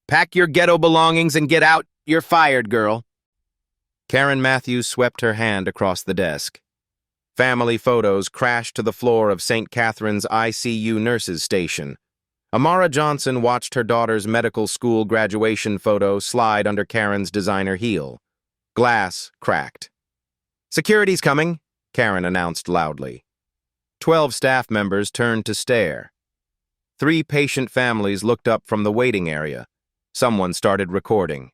Pack your ghetto belongings and get out. You're fired, girl. Karen Matthews swept her hand across the desk. Family photos crashed to the floor of St. Catherine's ICU nurses' station. Amara Johnson watched her daughter's medical school graduation photo slide under Karen's designer heel. Glass cracked. "Security's coming," Karen announced loudly. 12 staff members turned to stare. 3 patient families looked up from the waiting area. Someone started recording.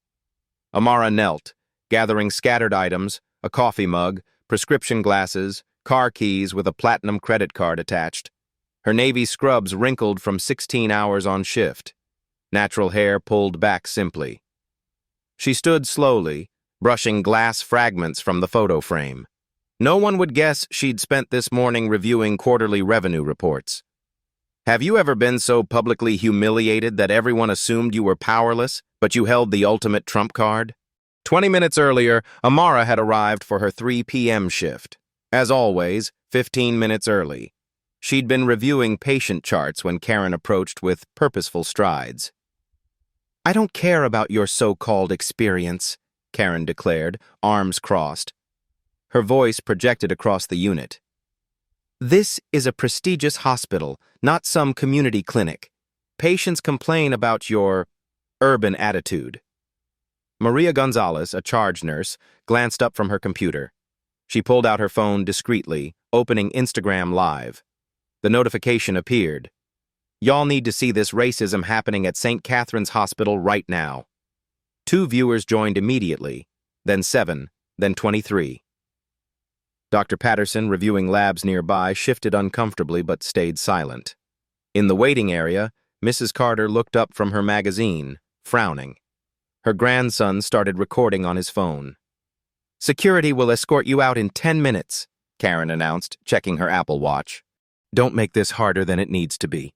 Amara knelt, gathering scattered items, a coffee mug, prescription glasses, car keys with a platinum credit card attached. Her navy scrubs wrinkled from 16 hours on shift. Natural hair pulled back simply. She stood slowly, brushing glass fragments from the photo frame. No one would guess she'd spent this morning reviewing quarterly revenue reports. Have you ever been so publicly humiliated that everyone assumed you were powerless, but you held the ultimate trump card? 20 minutes earlier, Amara had arrived for her 3 p.m. shift. As always, 15 minutes early. She'd been reviewing patient charts when Karen approached with purposeful strides. "I don't care about your so-called experience," Karen declared, arms crossed. Her voice projected across the unit. "This is a prestigious hospital, not some community clinic. Patients complain about your urban attitude." Maria Gonzalez, a charge nurse, glanced up from her computer. She pulled out her phone discreetly, opening Instagram Live. The notification appeared. "Y'all need to see this racism happening at St. Catherine's Hospital right now." 2 viewers joined immediately, then 7, then 23. Dr. Patterson, reviewing labs nearby, shifted uncomfortably but stayed silent. In the waiting area, Mrs. Carter looked up from her magazine, frowning. Her grandson started recording on his phone. "Security will escort you out in 10 minutes, Karen announced, checking her Apple Watch. "Don't make this harder than it needs to be."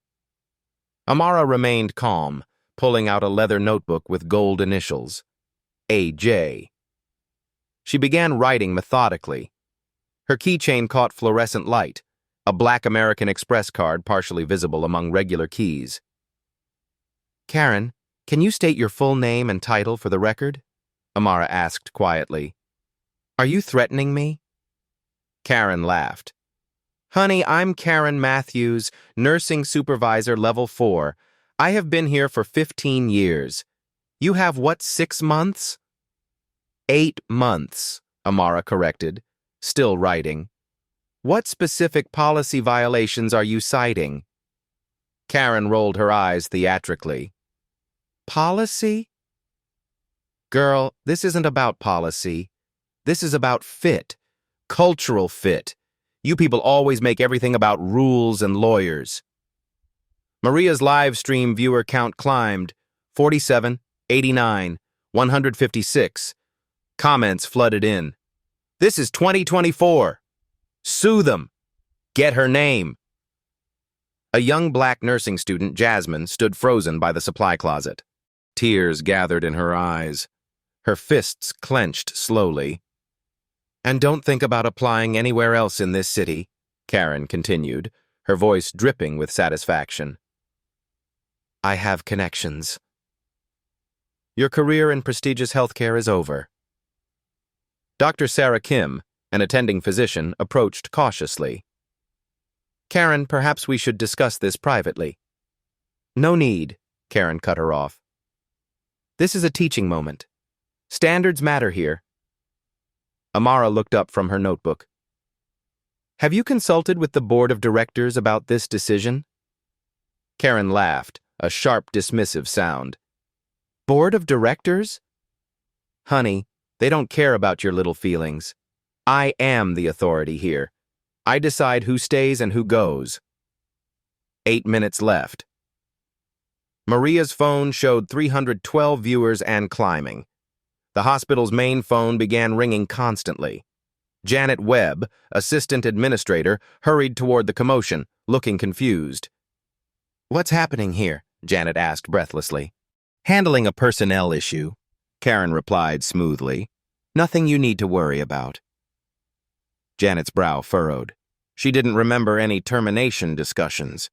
Amara remained calm, pulling out a leather notebook with gold initials. AJ. She began writing methodically. Her keychain caught fluorescent light, a black American Express card partially visible among regular keys. "Karen, can you state your full name and title for the record?" Amara asked quietly. "Are you threatening me?" Karen laughed. "Honey, I'm Karen Matthews, nursing supervisor level 4. I have been here for 15 years. You have what, 6 months?" 8 months, Amara corrected, still writing. "What specific policy violations are you citing?" Karen rolled her eyes theatrically. "Policy? Girl, this isn't about policy. This is about fit, cultural fit. You people always make everything about rules and lawyers." Maria's live stream viewer count climbed, 47, 89, 156. Comments flooded in. "This is 2024. Sue them. Get her name." A young black nursing student, Jasmine, stood frozen by the supply closet. Tears gathered in her eyes. Her fists clenched slowly. "And don't think about applying anywhere else in this city," Karen continued, her voice dripping with satisfaction. "I have connections. Your career in prestigious healthcare is over." Dr. Sarah Kim, an attending physician, approached cautiously. "Karen, perhaps we should discuss this privately." "No need," Karen cut her off. "This is a teaching moment. Standards matter here." Amara looked up from her notebook. "Have you consulted with the board of directors about this decision?" Karen laughed, a sharp, dismissive sound. "Board of directors? Honey, they don't care about your little feelings. I am the authority here. I decide who stays and who goes." 8 minutes left. Maria's phone showed 312 viewers and climbing. The hospital's main phone began ringing constantly. Janet Webb, assistant administrator, hurried toward the commotion, looking confused. "What's happening here?" Janet asked breathlessly. "Handling a personnel issue," Karen replied smoothly. "Nothing you need to worry about." Janet's brow furrowed. She didn't remember any termination discussions.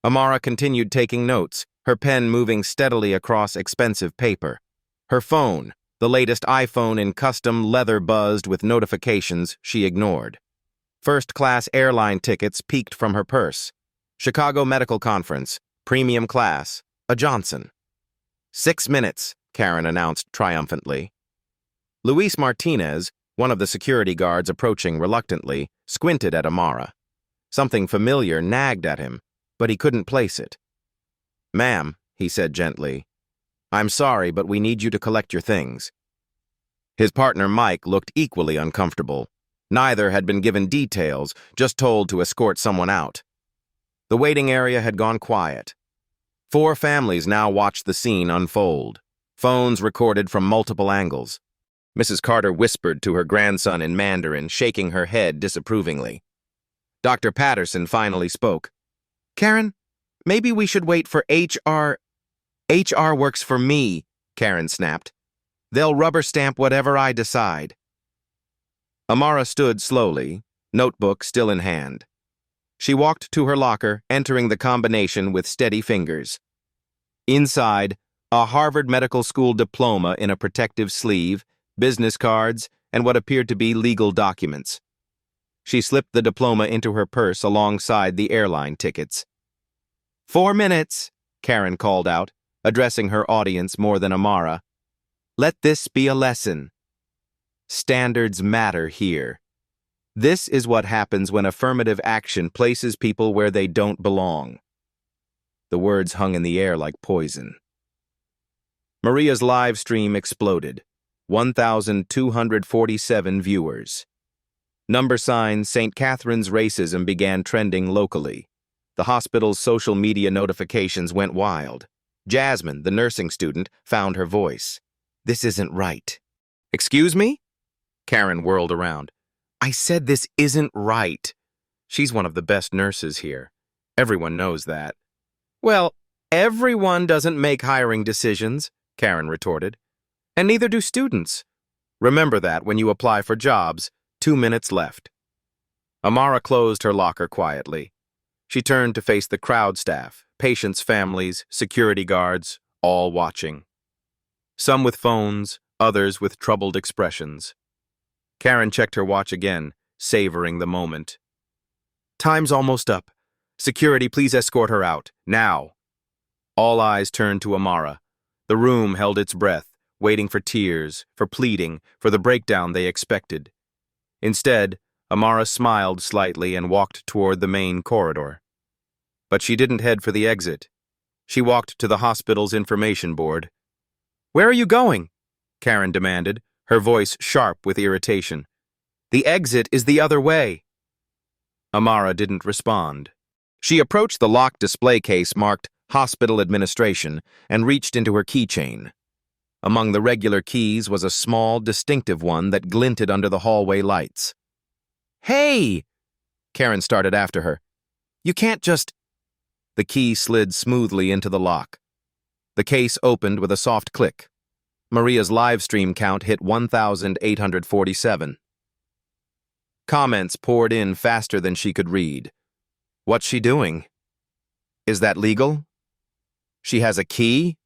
Amara continued taking notes, her pen moving steadily across expensive paper. Her phone, the latest iPhone in custom leather buzzed with notifications she ignored. First-class airline tickets peeked from her purse. Chicago Medical Conference, premium class, a Johnson. 6 minutes, Karen announced triumphantly. Luis Martinez, one of the security guards approaching reluctantly, squinted at Amara. Something familiar nagged at him, but he couldn't place it. "Ma'am," he said gently, "I'm sorry, but we need you to collect your things." His partner Mike looked equally uncomfortable. Neither had been given details, just told to escort someone out. The waiting area had gone quiet. 4 families now watched the scene unfold. Phones recorded from multiple angles. Mrs. Carter whispered to her grandson in Mandarin, shaking her head disapprovingly. Dr. Patterson finally spoke. "Karen, maybe we should wait for HR." "HR works for me," Karen snapped. "They'll rubber stamp whatever I decide." Amara stood slowly, notebook still in hand. She walked to her locker, entering the combination with steady fingers. Inside, a Harvard Medical School diploma in a protective sleeve, business cards, and what appeared to be legal documents. She slipped the diploma into her purse alongside the airline tickets. 4 minutes, Karen called out, addressing her audience more than Amara. "Let this be a lesson. Standards matter here. This is what happens when affirmative action places people where they don't belong." The words hung in the air like poison. Maria's live stream exploded. 1,247 viewers. Number sign St. Catherine's racism began trending locally. The hospital's social media notifications went wild. Jasmine, the nursing student, found her voice. "This isn't right." "Excuse me?" Karen whirled around. "I said this isn't right." She's one of the best nurses here. Everyone knows that. "Well, everyone doesn't make hiring decisions," Karen retorted. "And neither do students. Remember that when you apply for jobs. 2 minutes left." Amara closed her locker quietly. She turned to face the crowd staff, patients' families, security guards, all watching. Some with phones, others with troubled expressions. Karen checked her watch again, savoring the moment. "Time's almost up. Security, please escort her out, now." All eyes turned to Amara. The room held its breath, waiting for tears, for pleading, for the breakdown they expected. Instead, Amara smiled slightly and walked toward the main corridor. But she didn't head for the exit. She walked to the hospital's information board. "Where are you going?" Karen demanded, her voice sharp with irritation. "The exit is the other way." Amara didn't respond. She approached the locked display case marked Hospital Administration and reached into her keychain. Among the regular keys was a small, distinctive one that glinted under the hallway lights. "Hey!" Karen started after her. "You can't just—" The key slid smoothly into the lock. The case opened with a soft click. Maria's live stream count hit 1,847. Comments poured in faster than she could read. "What's she doing? Is that legal? She has a key?"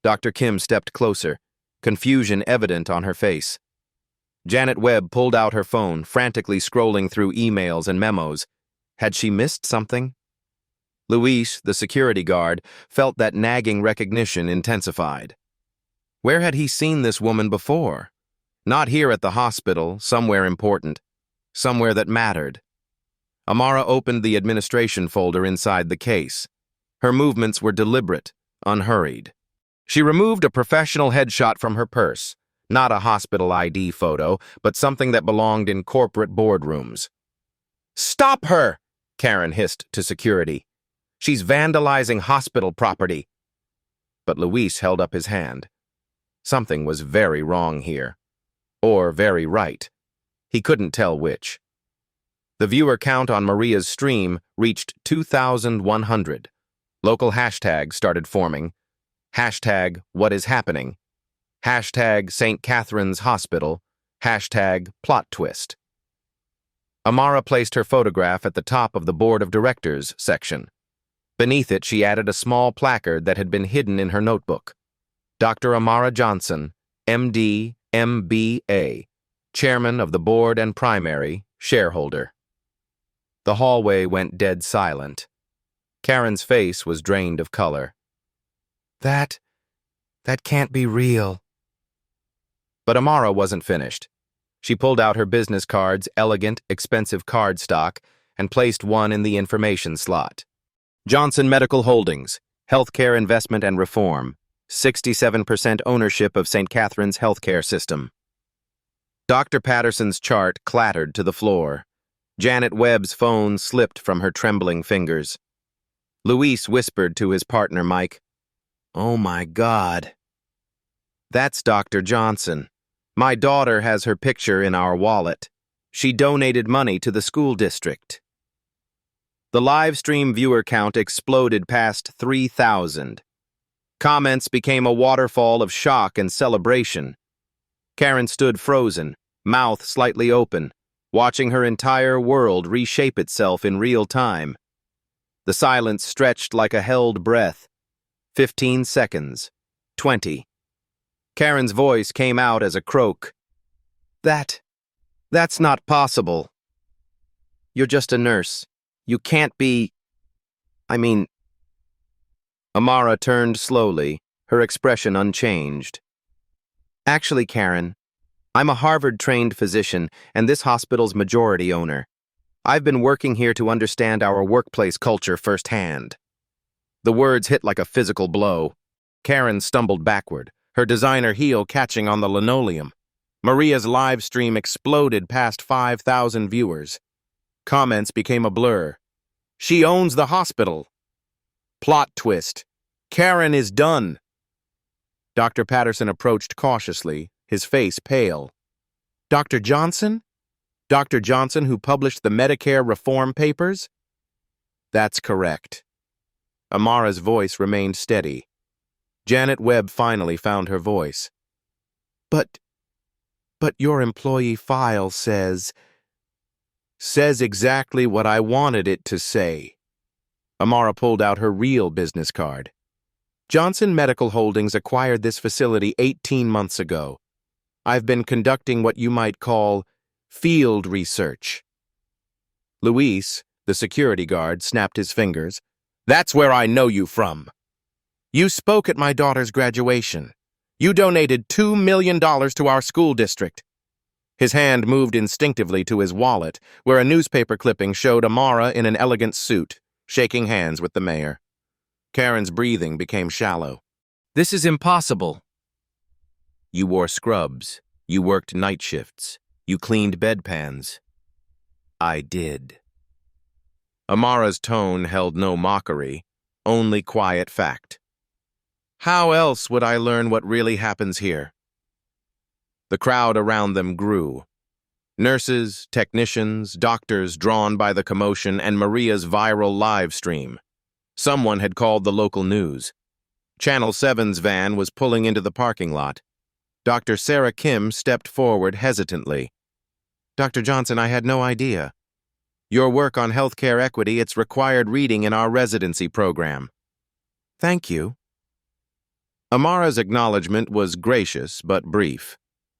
Dr. Kim stepped closer, confusion evident on her face. Janet Webb pulled out her phone, frantically scrolling through emails and memos. Had she missed something? Luis, the security guard, felt that nagging recognition intensified. Where had he seen this woman before? Not here at the hospital, somewhere important, somewhere that mattered. Amara opened the administration folder inside the case. Her movements were deliberate, unhurried. She removed a professional headshot from her purse, not a hospital ID photo, but something that belonged in corporate boardrooms. "Stop her!" Karen hissed to security. "She's vandalizing hospital property." But Luis held up his hand. Something was very wrong here. Or very right. He couldn't tell which. The viewer count on Maria's stream reached 2,100. Local hashtags started forming. Hashtag what is happening. Hashtag St. Catherine's Hospital. Hashtag plot twist. Amara placed her photograph at the top of the Board of Directors section. Beneath it, she added a small placard that had been hidden in her notebook. Dr. Amara Johnson, MD, MBA, Chairman of the Board and Primary Shareholder. The hallway went dead silent. Karen's face was drained of color. That can't be real. But Amara wasn't finished. She pulled out her business card's elegant, expensive card stock and placed one in the information slot. Johnson Medical Holdings, Healthcare Investment and Reform, 67% ownership of St. Catherine's healthcare system. Dr. Patterson's chart clattered to the floor. Janet Webb's phone slipped from her trembling fingers. Luis whispered to his partner, Mike, "Oh my God." "That's Dr. Johnson. My daughter has her picture in our wallet. She donated money to the school district." The live stream viewer count exploded past 3,000. Comments became a waterfall of shock and celebration. Karen stood frozen, mouth slightly open, watching her entire world reshape itself in real time. The silence stretched like a held breath. 15 seconds. 20. Karen's voice came out as a croak. That's not possible. You're just a nurse. You can't be... Amara turned slowly, her expression unchanged. "Actually, Karen, I'm a Harvard-trained physician and this hospital's majority owner. I've been working here to understand our workplace culture firsthand." The words hit like a physical blow. Karen stumbled backward, her designer heel catching on the linoleum. Maria's live stream exploded past 5,000 viewers. Comments became a blur. "She owns the hospital." "Plot twist. Karen is done." Dr. Patterson approached cautiously, his face pale. "Dr. Johnson? Dr. Johnson who published the Medicare reform papers?" "That's correct." Amara's voice remained steady. Janet Webb finally found her voice. But your employee file says exactly what I wanted it to say." Amara pulled out her real business card. "Johnson Medical Holdings acquired this facility 18 months ago. I've been conducting what you might call field research." Luis, the security guard, snapped his fingers. "That's where I know you from. You spoke at my daughter's graduation. You donated $2 million to our school district." His hand moved instinctively to his wallet, where a newspaper clipping showed Amara in an elegant suit, shaking hands with the mayor. Karen's breathing became shallow. "This is impossible." "You wore scrubs. You worked night shifts. You cleaned bedpans." "I did." Amara's tone held no mockery, only quiet fact. "How else would I learn what really happens here?" The crowd around them grew. Nurses, technicians, doctors drawn by the commotion and Maria's viral live stream. Someone had called the local news. Channel 7's van was pulling into the parking lot. Dr. Sarah Kim stepped forward hesitantly. "Dr. Johnson, I had no idea. Your work on healthcare equity, it's required reading in our residency program." "Thank you." Amara's acknowledgement was gracious but brief.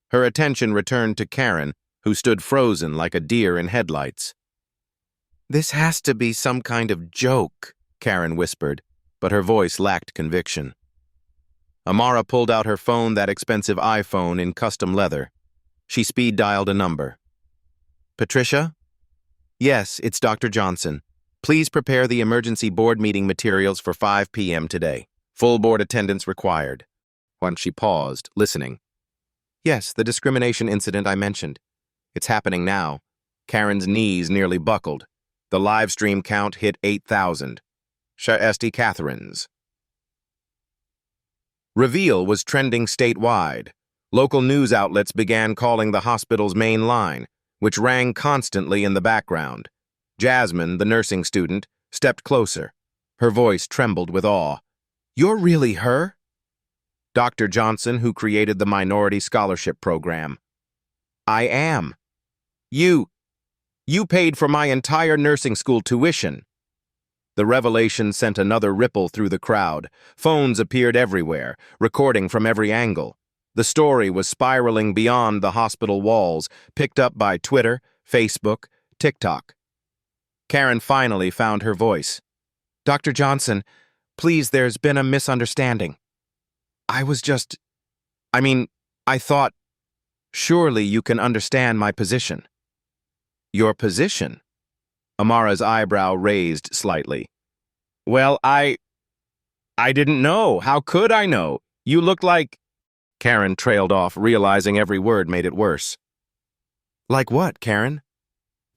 Her attention returned to Karen, who stood frozen like a deer in headlights. "This has to be some kind of joke," Karen whispered, but her voice lacked conviction. Amara pulled out her phone, that expensive iPhone in custom leather. She speed-dialed a number. "Patricia?" "Yes, it's Dr. Johnson. Please prepare the emergency board meeting materials for 5 p.m. today. Full board attendance required." Once she paused, listening. "Yes, the discrimination incident I mentioned. It's happening now." Karen's knees nearly buckled. The live stream count hit 8,000. St. Catherine's. Reveal was trending statewide. Local news outlets began calling the hospital's main line, which rang constantly in the background. Jasmine, the nursing student, stepped closer. Her voice trembled with awe. "You're really her?" "Dr. Johnson, who created the Minority Scholarship Program." "I am." You paid for my entire nursing school tuition." The revelation sent another ripple through the crowd. Phones appeared everywhere, recording from every angle. The story was spiraling beyond the hospital walls, picked up by Twitter, Facebook, TikTok. Karen finally found her voice. "Dr. Johnson, please, there's been a misunderstanding. I thought, surely you can understand my position." "Your position?" Amara's eyebrow raised slightly. "Well, I didn't know. How could I know? You looked like—" Karen trailed off, realizing every word made it worse. "Like what, Karen?"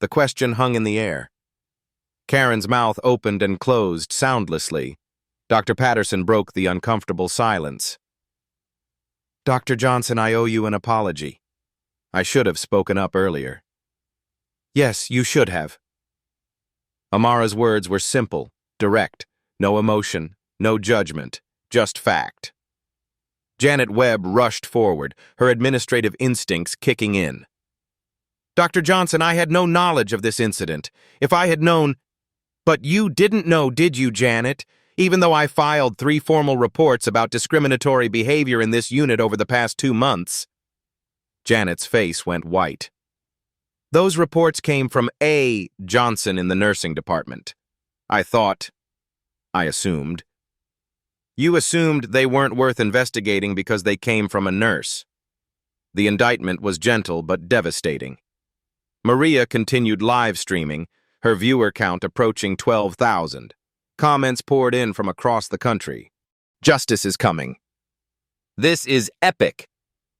The question hung in the air. Karen's mouth opened and closed soundlessly. Dr. Patterson broke the uncomfortable silence. "Dr. Johnson, I owe you an apology. I should have spoken up earlier." "Yes, you should have." Amara's words were simple, direct, no emotion, no judgment, just fact. Janet Webb rushed forward, her administrative instincts kicking in. "Dr. Johnson, I had no knowledge of this incident. If I had known—" "But you didn't know, did you, Janet? Even though I filed 3 formal reports about discriminatory behavior in this unit over the past 2 months. Janet's face went white. "Those reports came from A. Johnson in the nursing department. I assumed. You assumed they weren't worth investigating because they came from a nurse." The indictment was gentle but devastating. Maria continued live streaming, her viewer count approaching 12,000. Comments poured in from across the country. "Justice is coming. This is epic.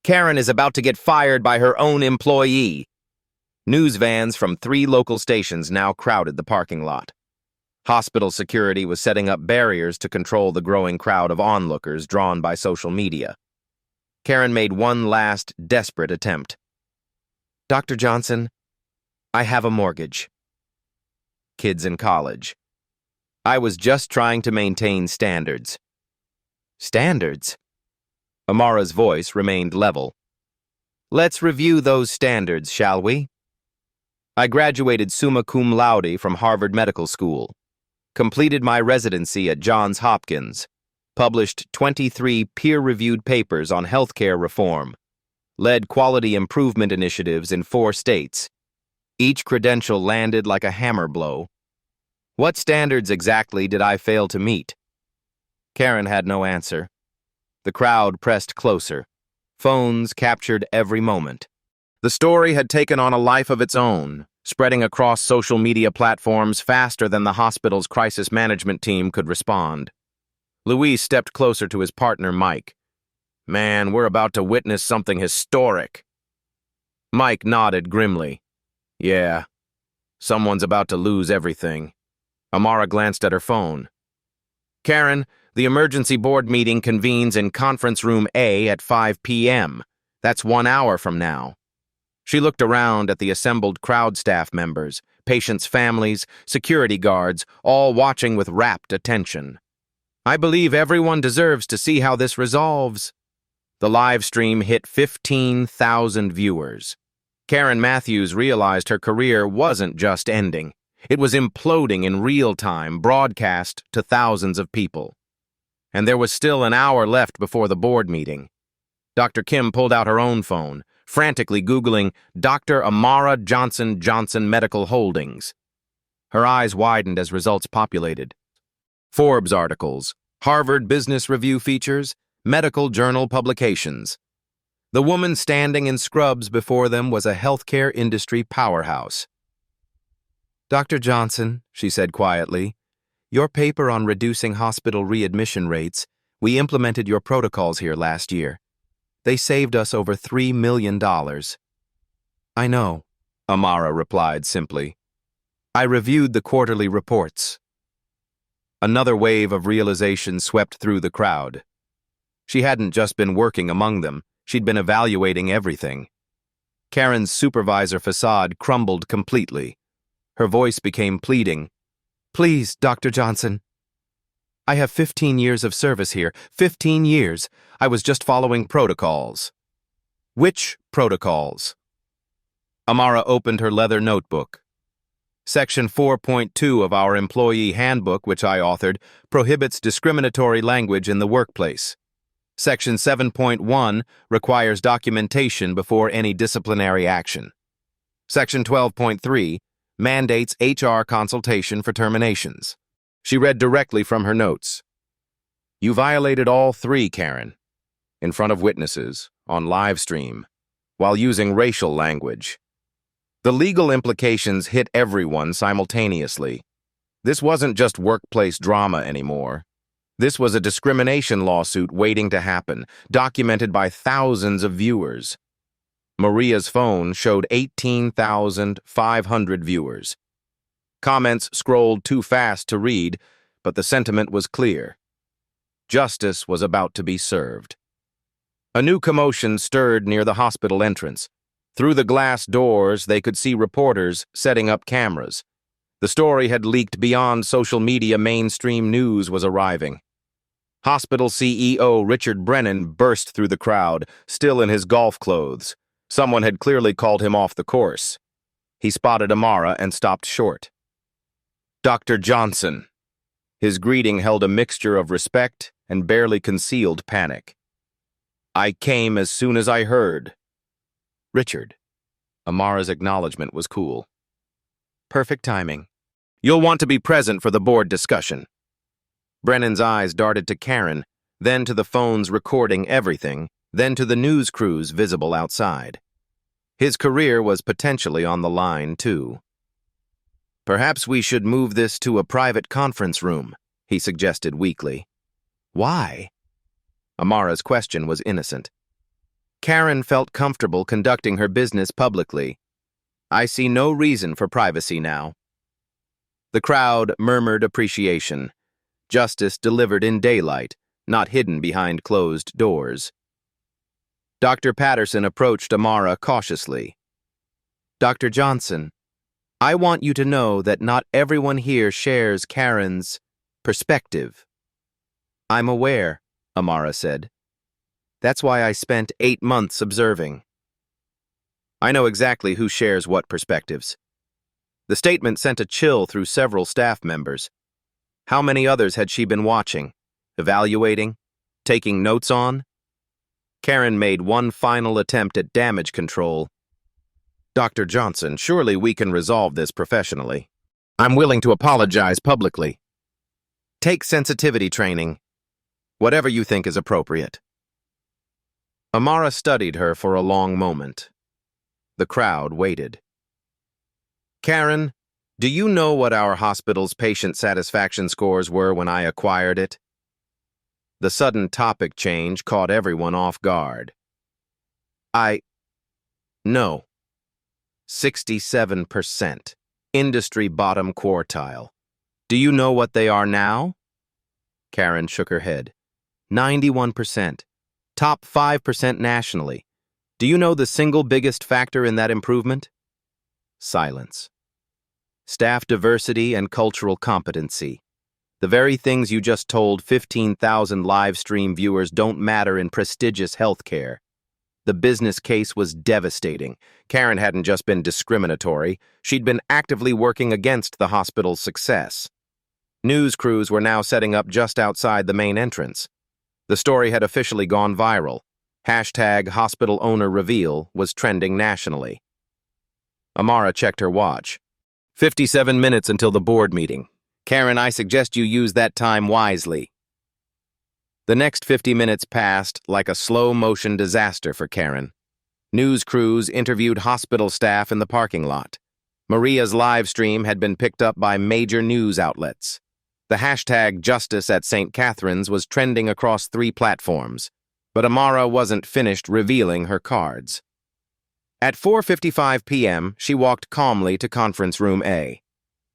Karen is about to get fired by her own employee." News vans from 3 local stations now crowded the parking lot. Hospital security was setting up barriers to control the growing crowd of onlookers drawn by social media. Karen made one last, desperate attempt. "Dr. Johnson, I have a mortgage. Kids in college. I was just trying to maintain standards." "Standards?" Amara's voice remained level. "Let's review those standards, shall we? I graduated summa cum laude from Harvard Medical School, completed my residency at Johns Hopkins, published 23 peer-reviewed papers on healthcare reform, led quality improvement initiatives in 4 states. Each credential landed like a hammer blow. What standards exactly did I fail to meet?" Karen had no answer. The crowd pressed closer. Phones captured every moment. The story had taken on a life of its own, spreading across social media platforms faster than the hospital's crisis management team could respond. Luis stepped closer to his partner, Mike. "Man, we're about to witness something historic." Mike nodded grimly. "Yeah, someone's about to lose everything." Amara glanced at her phone. "Karen, the emergency board meeting convenes in conference room A at 5 p.m. That's 1 hour from now." She looked around at the assembled crowd staff members, patients' families, security guards, all watching with rapt attention. "I believe everyone deserves to see how this resolves." The live stream hit 15,000 viewers. Karen Matthews realized her career wasn't just ending. It was imploding in real time, broadcast to thousands of people. And there was still an hour left before the board meeting. Dr. Kim pulled out her own phone, frantically Googling Dr. Amara Johnson Medical Holdings. Her eyes widened as results populated. Forbes articles, Harvard Business Review features, medical journal publications. The woman standing in scrubs before them was a healthcare industry powerhouse. "Dr. Johnson," she said quietly, "your paper on reducing hospital readmission rates, we implemented your protocols here last year. They saved us over $3 million. "I know," Amara replied simply. "I reviewed the quarterly reports." Another wave of realization swept through the crowd. She hadn't just been working among them, she'd been evaluating everything. Karen's supervisor facade crumbled completely. Her voice became pleading. "Please, Dr. Johnson. I have 15 years of service here. 15 years. I was just following protocols." "Which protocols?" Amara opened her leather notebook. Section 4.2 of our employee handbook, which I authored, prohibits discriminatory language in the workplace. Section 7.1 requires documentation before any disciplinary action. Section 12.3 mandates HR consultation for terminations. She read directly from her notes. You violated all three, Karen, in front of witnesses, on live stream, while using racial language. The legal implications hit everyone simultaneously. This wasn't just workplace drama anymore. This was a discrimination lawsuit waiting to happen, documented by thousands of viewers. Maria's phone showed 18,500 viewers. Comments scrolled too fast to read, but the sentiment was clear. Justice was about to be served. A new commotion stirred near the hospital entrance. Through the glass doors, they could see reporters setting up cameras. The story had leaked beyond social media. Mainstream news was arriving. Hospital CEO Richard Brennan burst through the crowd, still in his golf clothes. Someone had clearly called him off the course. He spotted Amara and stopped short. Dr. Johnson. His greeting held a mixture of respect and barely concealed panic. I came as soon as I heard. Richard. Amara's acknowledgement was cool. Perfect timing. You'll want to be present for the board discussion. Brennan's eyes darted to Karen, then to the phones recording everything, then to the news crews visible outside. His career was potentially on the line, too. Perhaps we should move this to a private conference room, he suggested weakly. Why? Amara's question was innocent. Karen felt comfortable conducting her business publicly. I see no reason for privacy now. The crowd murmured appreciation. Justice delivered in daylight, not hidden behind closed doors. Dr. Patterson approached Amara cautiously. Dr. Johnson, I want you to know that not everyone here shares Karen's perspective. I'm aware, Amara said. That's why I spent 8 months observing. I know exactly who shares what perspectives. The statement sent a chill through several staff members. How many others had she been watching, evaluating, taking notes on? Karen made one final attempt at damage control. Dr. Johnson, surely we can resolve this professionally. I'm willing to apologize publicly. Take sensitivity training. Whatever you think is appropriate. Amara studied her for a long moment. The crowd waited. Karen, do you know what our hospital's patient satisfaction scores were when I acquired it? The sudden topic change caught everyone off guard. No. 67%. Industry bottom quartile. Do you know what they are now? Karen shook her head. 91%. Top 5% nationally. Do you know the single biggest factor in that improvement? Silence. Staff diversity and cultural competency. The very things you just told 15,000 live stream viewers don't matter in prestigious healthcare. The business case was devastating. Karen hadn't just been discriminatory, she'd been actively working against the hospital's success. News crews were now setting up just outside the main entrance. The story had officially gone viral. #hospital owner reveal was trending nationally. Amara checked her watch. 57 minutes until the board meeting. Karen, I suggest you use that time wisely. The next 50 minutes passed like a slow-motion disaster for Karen. News crews interviewed hospital staff in the parking lot. Maria's live stream had been picked up by major news outlets. The #Justice at St. Catherine's was trending across 3 platforms, but Amara wasn't finished revealing her cards. At 4:55 p.m., she walked calmly to Conference Room A.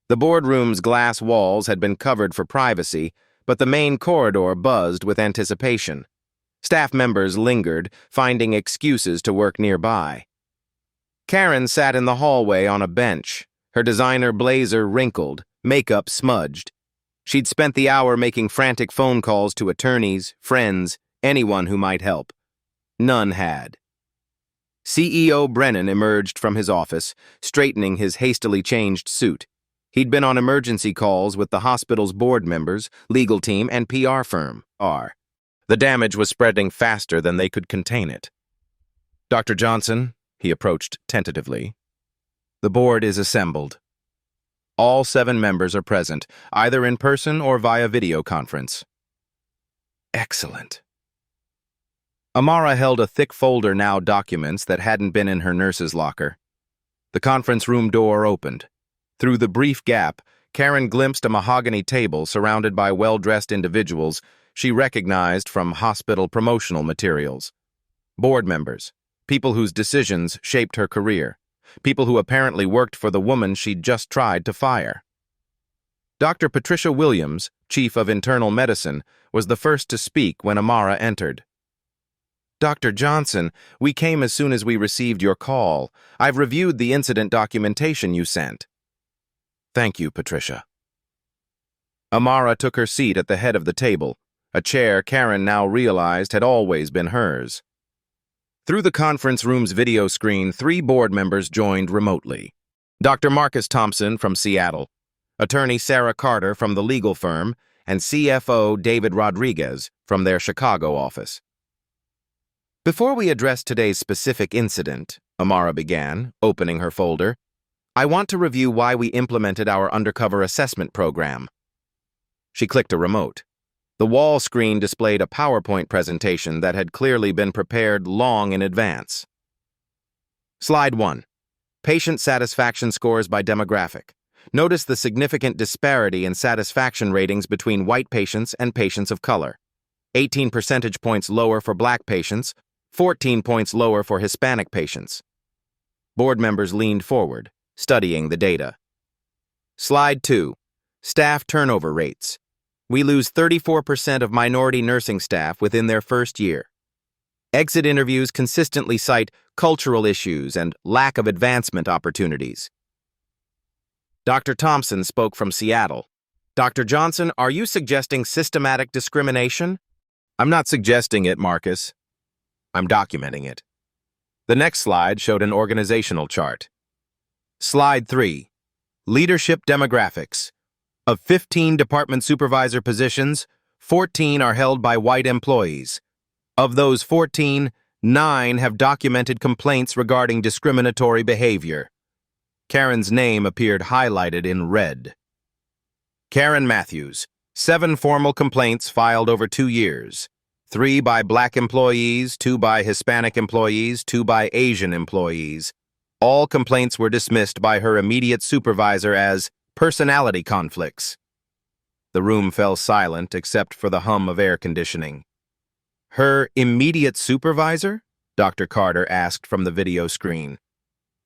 The boardroom's glass walls had been covered for privacy, but the main corridor buzzed with anticipation. Staff members lingered, finding excuses to work nearby. Karen sat in the hallway on a bench, her designer blazer wrinkled, makeup smudged. She'd spent the hour making frantic phone calls to attorneys, friends, anyone who might help. None had. CEO Brennan emerged from his office, straightening his hastily changed suit. He'd been on emergency calls with the hospital's board members, legal team, and PR firm, R. The damage was spreading faster than they could contain it. Dr. Johnson, he approached tentatively. The board is assembled. All 7 members are present, either in person or via video conference. Excellent. Amara held a thick folder now documents that hadn't been in her nurse's locker. The conference room door opened. Through the brief gap, Karen glimpsed a mahogany table surrounded by well-dressed individuals she recognized from hospital promotional materials. Board members, people whose decisions shaped her career, people who apparently worked for the woman she'd just tried to fire. Dr. Patricia Williams, chief of internal medicine, was the first to speak when Amara entered. Dr. Johnson, we came as soon as we received your call. I've reviewed the incident documentation you sent. Thank you, Patricia. Amara took her seat at the head of the table, a chair Karen now realized had always been hers. Through the conference room's video screen, 3 board members joined remotely. Dr. Marcus Thompson from Seattle, attorney Sarah Carter from the legal firm, and CFO David Rodriguez from their Chicago office. Before we address today's specific incident, Amara began, opening her folder, I want to review why we implemented our undercover assessment program. She clicked a remote. The wall screen displayed a PowerPoint presentation that had clearly been prepared long in advance. Slide 1. Patient satisfaction scores by demographic. Notice the significant disparity in satisfaction ratings between white patients and patients of color. 18 percentage points lower for Black patients, 14 points lower for Hispanic patients. Board members leaned forward, studying the data. Slide 2. Staff turnover rates. We lose 34% of minority nursing staff within their first year. Exit interviews consistently cite cultural issues and lack of advancement opportunities. Dr. Thompson spoke from Seattle. Dr. Johnson, are you suggesting systematic discrimination? I'm not suggesting it, Marcus. I'm documenting it. The next slide showed an organizational chart. Slide 3. Leadership demographics. Of 15 department supervisor positions, 14 are held by white employees. Of those 14, 9 have documented complaints regarding discriminatory behavior. Karen's name appeared highlighted in red. Karen Matthews, 7 formal complaints filed over 2 years. 3 by Black employees, 2 by Hispanic employees, 2 by Asian employees. All complaints were dismissed by her immediate supervisor as personality conflicts. The room fell silent except for the hum of air conditioning. Her immediate supervisor? Dr. Carter asked from the video screen.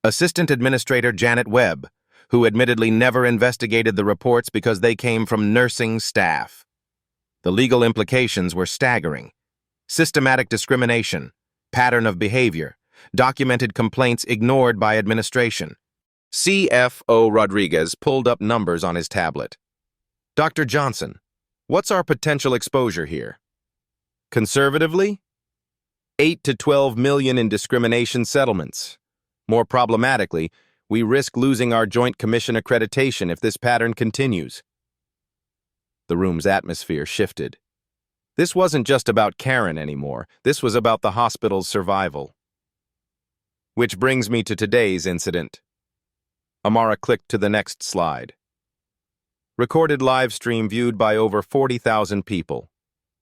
Assistant Administrator Janet Webb, who admittedly never investigated the reports because they came from nursing staff. The legal implications were staggering. Systematic discrimination, pattern of behavior, documented complaints ignored by administration. CFO Rodriguez pulled up numbers on his tablet. Dr. Johnson, what's our potential exposure here? Conservatively, 8 to 12 million in discrimination settlements. More problematically, we risk losing our Joint Commission accreditation if this pattern continues. The room's atmosphere shifted. This wasn't just about Karen anymore. This was about the hospital's survival. Which brings me to today's incident. Amara clicked to the next slide. Recorded live stream viewed by over 40,000 people.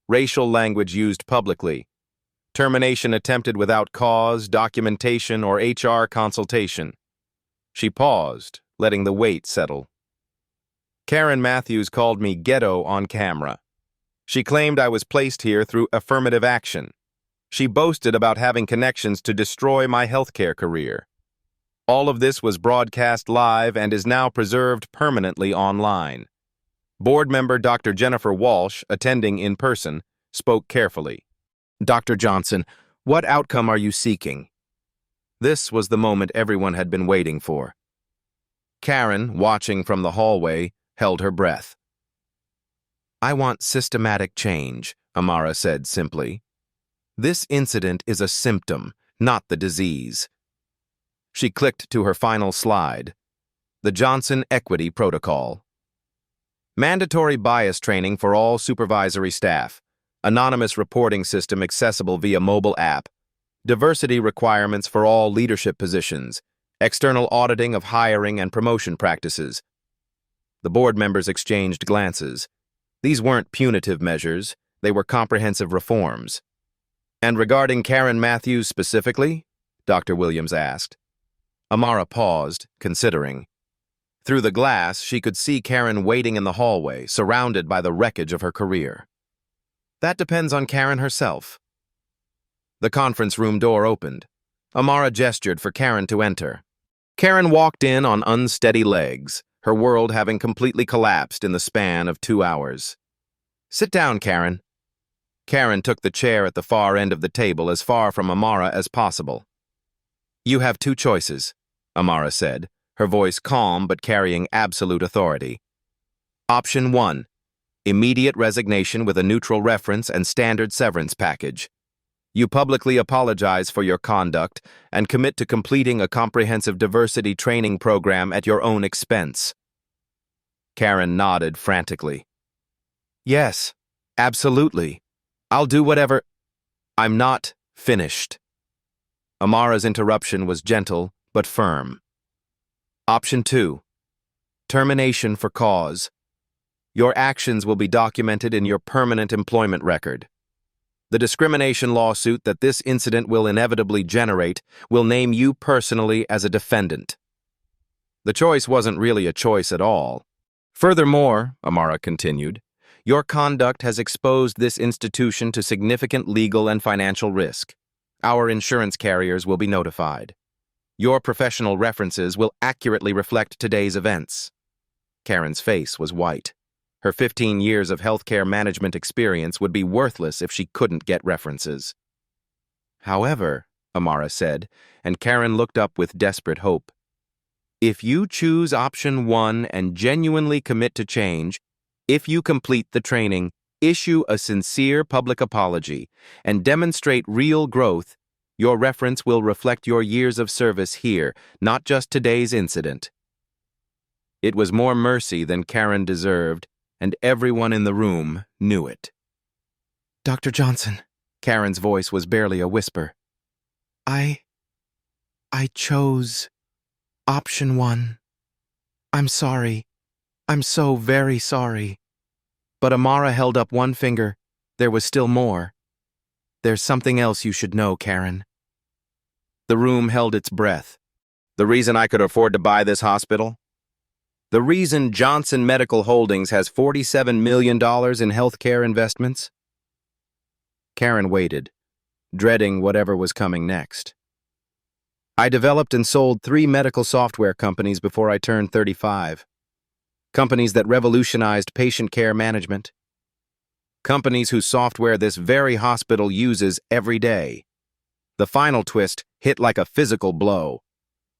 Racial language used publicly. Termination attempted without cause, documentation, or HR consultation. She paused, letting the weight settle. Karen Matthews called me ghetto on camera. She claimed I was placed here through affirmative action. She boasted about having connections to destroy my healthcare career. All of this was broadcast live and is now preserved permanently online. Board member Dr. Jennifer Walsh, attending in person, spoke carefully. Dr. Johnson, what outcome are you seeking? This was the moment everyone had been waiting for. Karen, watching from the hallway, held her breath. I want systematic change, Amara said simply. This incident is a symptom, not the disease. She clicked to her final slide. The Johnson Equity Protocol. Mandatory bias training for all supervisory staff. Anonymous reporting system accessible via mobile app. Diversity requirements for all leadership positions. External auditing of hiring and promotion practices. The board members exchanged glances. These weren't punitive measures, they were comprehensive reforms. And regarding Karen Matthews specifically? Dr. Williams asked. Amara paused, considering. Through the glass, she could see Karen waiting in the hallway, surrounded by the wreckage of her career. That depends on Karen herself. The conference room door opened. Amara gestured for Karen to enter. Karen walked in on unsteady legs, her world having completely collapsed in the span of 2 hours. Sit down, Karen. Karen took the chair at the far end of the table as far from Amara as possible. You have 2 choices, Amara said, her voice calm but carrying absolute authority. Option 1, immediate resignation with a neutral reference and standard severance package. You publicly apologize for your conduct and commit to completing a comprehensive diversity training program at your own expense. Karen nodded frantically. Yes, absolutely. I'll do whatever. I'm not finished. Amara's interruption was gentle but firm. Option 2, termination for cause. Your actions will be documented in your permanent employment record. The discrimination lawsuit that this incident will inevitably generate will name you personally as a defendant. The choice wasn't really a choice at all. Furthermore, Amara continued, your conduct has exposed this institution to significant legal and financial risk. Our insurance carriers will be notified. Your professional references will accurately reflect today's events. Karen's face was white. Her 15 years of healthcare management experience would be worthless if she couldn't get references. However, Amara said, and Karen looked up with desperate hope, if you choose option 1 and genuinely commit to change, if you complete the training, issue a sincere public apology, and demonstrate real growth, your reference will reflect your years of service here, not just today's incident. It was more mercy than Karen deserved, and everyone in the room knew it. Dr. Johnson, Karen's voice was barely a whisper. I chose option 1. I'm sorry. I'm so very sorry. But Amara held up one finger. There was still more. There's something else you should know, Karen. The room held its breath. The reason I could afford to buy this hospital? The reason Johnson Medical Holdings has $47 million in healthcare investments? Karen waited, dreading whatever was coming next. I developed and sold 3 medical software companies before I turned 35. Companies that revolutionized patient care management. Companies whose software this very hospital uses every day. The final twist hit like a physical blow.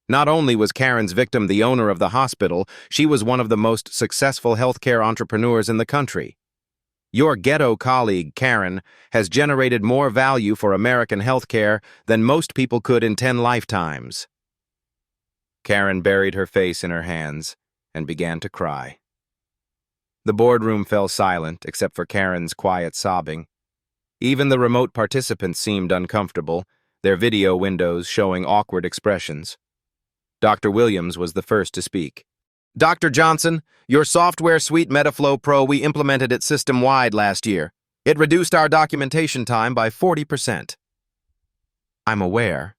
Not only was Karen's victim the owner of the hospital, she was one of the most successful healthcare entrepreneurs in the country. Your ghetto colleague, Karen, has generated more value for American healthcare than most people could in 10 lifetimes. Karen buried her face in her hands and began to cry. The boardroom fell silent except for Karen's quiet sobbing. Even the remote participants seemed uncomfortable, their video windows showing awkward expressions. Dr. Williams was the first to speak. Dr. Johnson, your software suite Metaflow Pro we implemented it system-wide last year. It reduced our documentation time by 40%. I'm aware.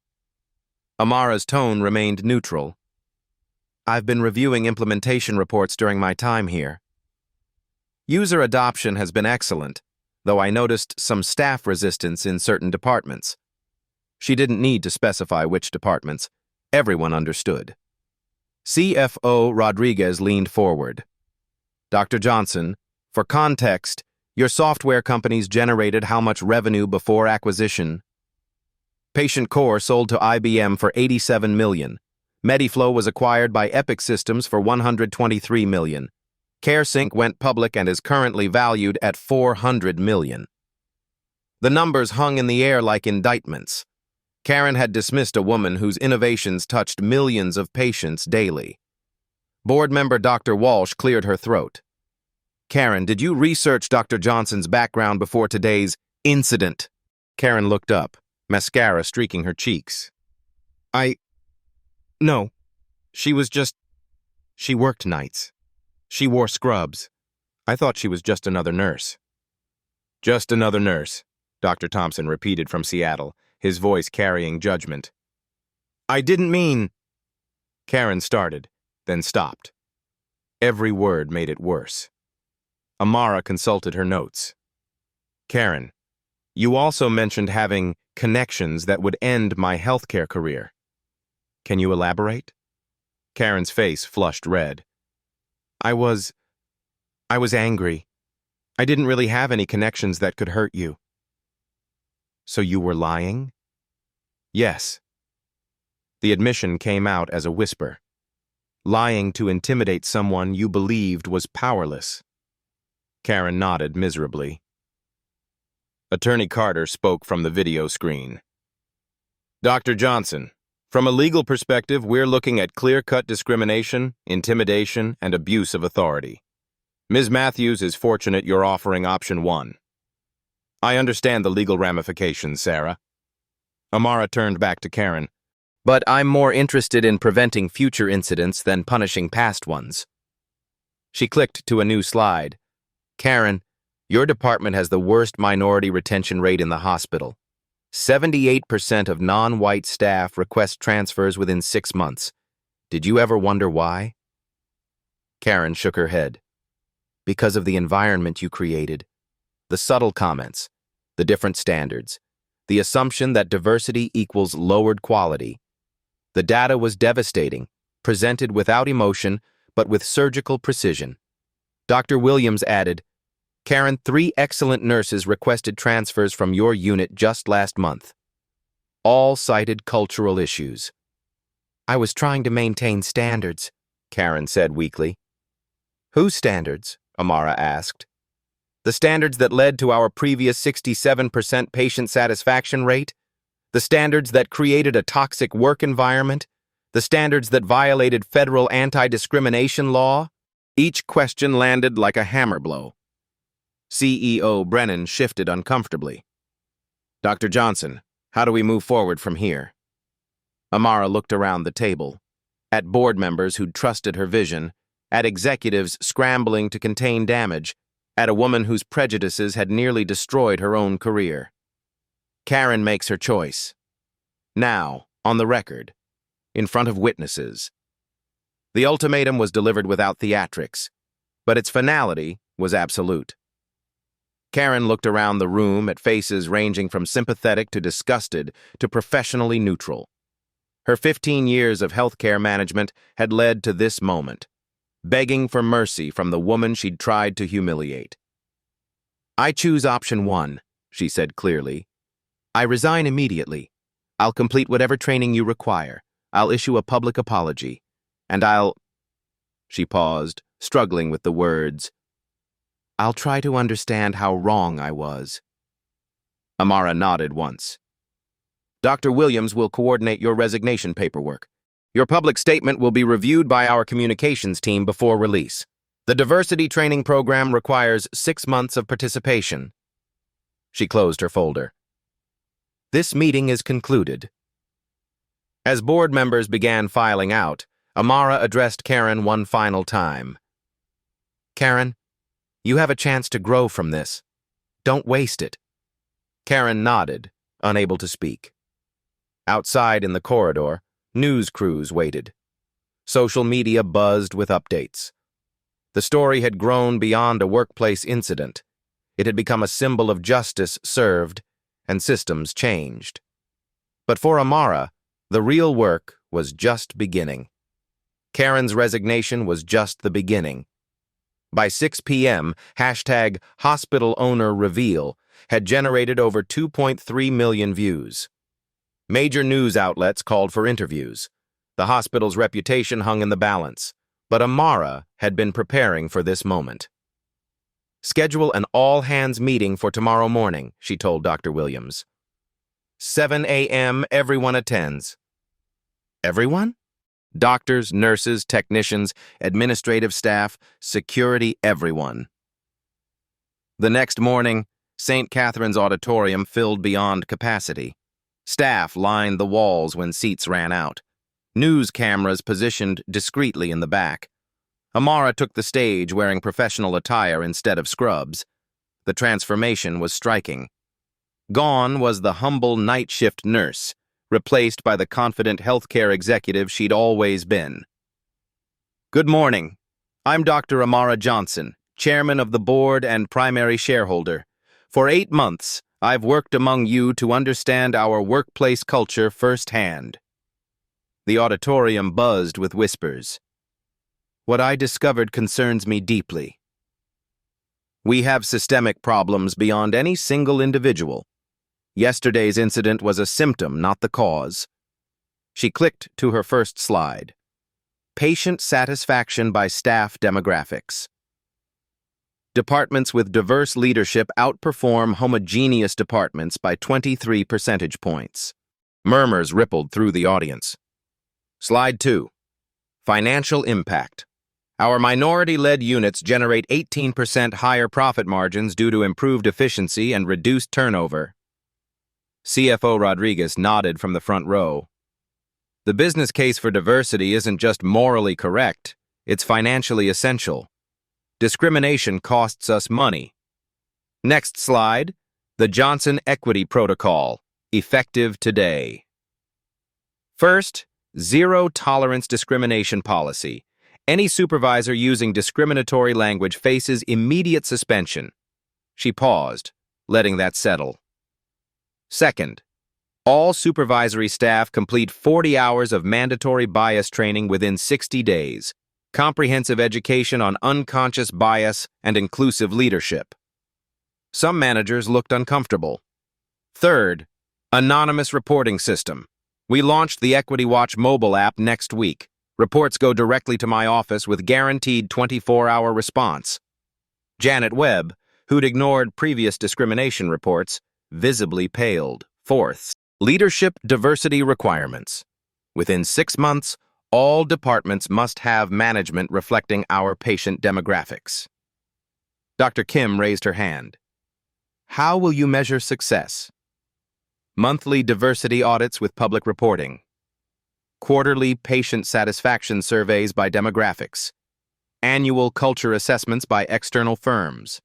Amara's tone remained neutral. I've been reviewing implementation reports during my time here. User adoption has been excellent, though I noticed some staff resistance in certain departments. She didn't need to specify which departments. Everyone understood. CFO Rodriguez leaned forward. Dr. Johnson, for context, your software companies generated how much revenue before acquisition? Patient Core sold to IBM for $87 million. Mediflow was acquired by Epic Systems for $123 million. CareSync went public and is currently valued at $400 million. The numbers hung in the air like indictments. Karen had dismissed a woman whose innovations touched millions of patients daily. Board member Dr. Walsh cleared her throat. Karen, did you research Dr. Johnson's background before today's incident? Karen looked up, mascara streaking her cheeks. No. She worked nights. She wore scrubs. I thought she was just another nurse. Just another nurse, Dr. Thompson repeated from Seattle, his voice carrying judgment. I didn't mean... Karen started, then stopped. Every word made it worse. Amara consulted her notes. Karen, you also mentioned having connections that would end my healthcare career. Can you elaborate? Karen's face flushed red. I was angry. I didn't really have any connections that could hurt you. So you were lying? Yes. The admission came out as a whisper. Lying to intimidate someone you believed was powerless. Karen nodded miserably. Attorney Carter spoke from the video screen. Dr. Johnson, from a legal perspective, we're looking at clear-cut discrimination, intimidation, and abuse of authority. Ms. Matthews is fortunate you're offering option 1. I understand the legal ramifications, Sarah. Amara turned back to Karen. But I'm more interested in preventing future incidents than punishing past ones. She clicked to a new slide. Karen, your department has the worst minority retention rate in the hospital. 78% of non-white staff request transfers within 6 months. Did you ever wonder why? Karen shook her head. Because of the environment you created. The subtle comments, the different standards, the assumption that diversity equals lowered quality. The data was devastating, presented without emotion, but with surgical precision. Dr. Williams added, Karen, 3 excellent nurses requested transfers from your unit just last month. All cited cultural issues. I was trying to maintain standards, Karen said weakly. Whose standards? Amara asked. The standards that led to our previous 67% patient satisfaction rate? The standards that created a toxic work environment? The standards that violated federal anti-discrimination law? Each question landed like a hammer blow. CEO Brennan shifted uncomfortably. Dr. Johnson, how do we move forward from here? Amara looked around the table, at board members who'd trusted her vision, at executives scrambling to contain damage, at a woman whose prejudices had nearly destroyed her own career. Karen makes her choice. Now, on the record, in front of witnesses. The ultimatum was delivered without theatrics, but its finality was absolute. Karen looked around the room at faces ranging from sympathetic to disgusted to professionally neutral. Her 15 years of healthcare management had led to this moment, begging for mercy from the woman she'd tried to humiliate. I choose option 1, she said clearly. I resign immediately. I'll complete whatever training you require. I'll issue a public apology. And She paused, struggling with the words. I'll try to understand how wrong I was. Amara nodded once. Dr. Williams will coordinate your resignation paperwork. Your public statement will be reviewed by our communications team before release. The diversity training program requires 6 months of participation. She closed her folder. This meeting is concluded. As board members began filing out, Amara addressed Karen one final time. Karen, you have a chance to grow from this. Don't waste it. Karen nodded, unable to speak. Outside in the corridor, news crews waited. Social media buzzed with updates. The story had grown beyond a workplace incident. It had become a symbol of justice served and systems changed. But for Amara, the real work was just beginning. Karen's resignation was just the beginning. By 6 p.m., #HospitalOwnerReveal had generated over 2.3 million views. Major news outlets called for interviews. The hospital's reputation hung in the balance, but Amara had been preparing for this moment. Schedule an all-hands meeting for tomorrow morning, she told Dr. Williams. 7 a.m., everyone attends. Everyone? Doctors, nurses, technicians, administrative staff, security, everyone. The next morning, St. Catherine's auditorium filled beyond capacity. Staff lined the walls when seats ran out. News cameras positioned discreetly in the back. Amara took the stage wearing professional attire instead of scrubs. The transformation was striking. Gone was the humble night shift nurse, replaced by the confident healthcare executive she'd always been. Good morning. I'm Dr. Amara Johnson, chairman of the board and primary shareholder. For 8 months, I've worked among you to understand our workplace culture firsthand. The auditorium buzzed with whispers. What I discovered concerns me deeply. We have systemic problems beyond any single individual. Yesterday's incident was a symptom, not the cause. She clicked to her first slide. Patient satisfaction by staff demographics. Departments with diverse leadership outperform homogeneous departments by 23 percentage points. Murmurs rippled through the audience. Slide 2. Financial impact. Our minority-led units generate 18% higher profit margins due to improved efficiency and reduced turnover. CFO Rodriguez nodded from the front row. The business case for diversity isn't just morally correct, it's financially essential. Discrimination costs us money. Next slide, the Johnson Equity Protocol, effective today. First, zero-tolerance discrimination policy. Any supervisor using discriminatory language faces immediate suspension. She paused, letting that settle. Second, all supervisory staff complete 40 hours of mandatory bias training within 60 days. Comprehensive education on unconscious bias and inclusive leadership. Some managers looked uncomfortable. Third, anonymous reporting system. We launched the Equity Watch mobile app next week. Reports go directly to my office with guaranteed 24-hour response. Janet Webb, who'd ignored previous discrimination reports, visibly paled. Fourth, leadership diversity requirements. Within 6 months, all departments must have management reflecting our patient demographics. Dr. Kim raised her hand. How will you measure success? Monthly diversity audits with public reporting. Quarterly patient satisfaction surveys by demographics. Annual culture assessments by external firms.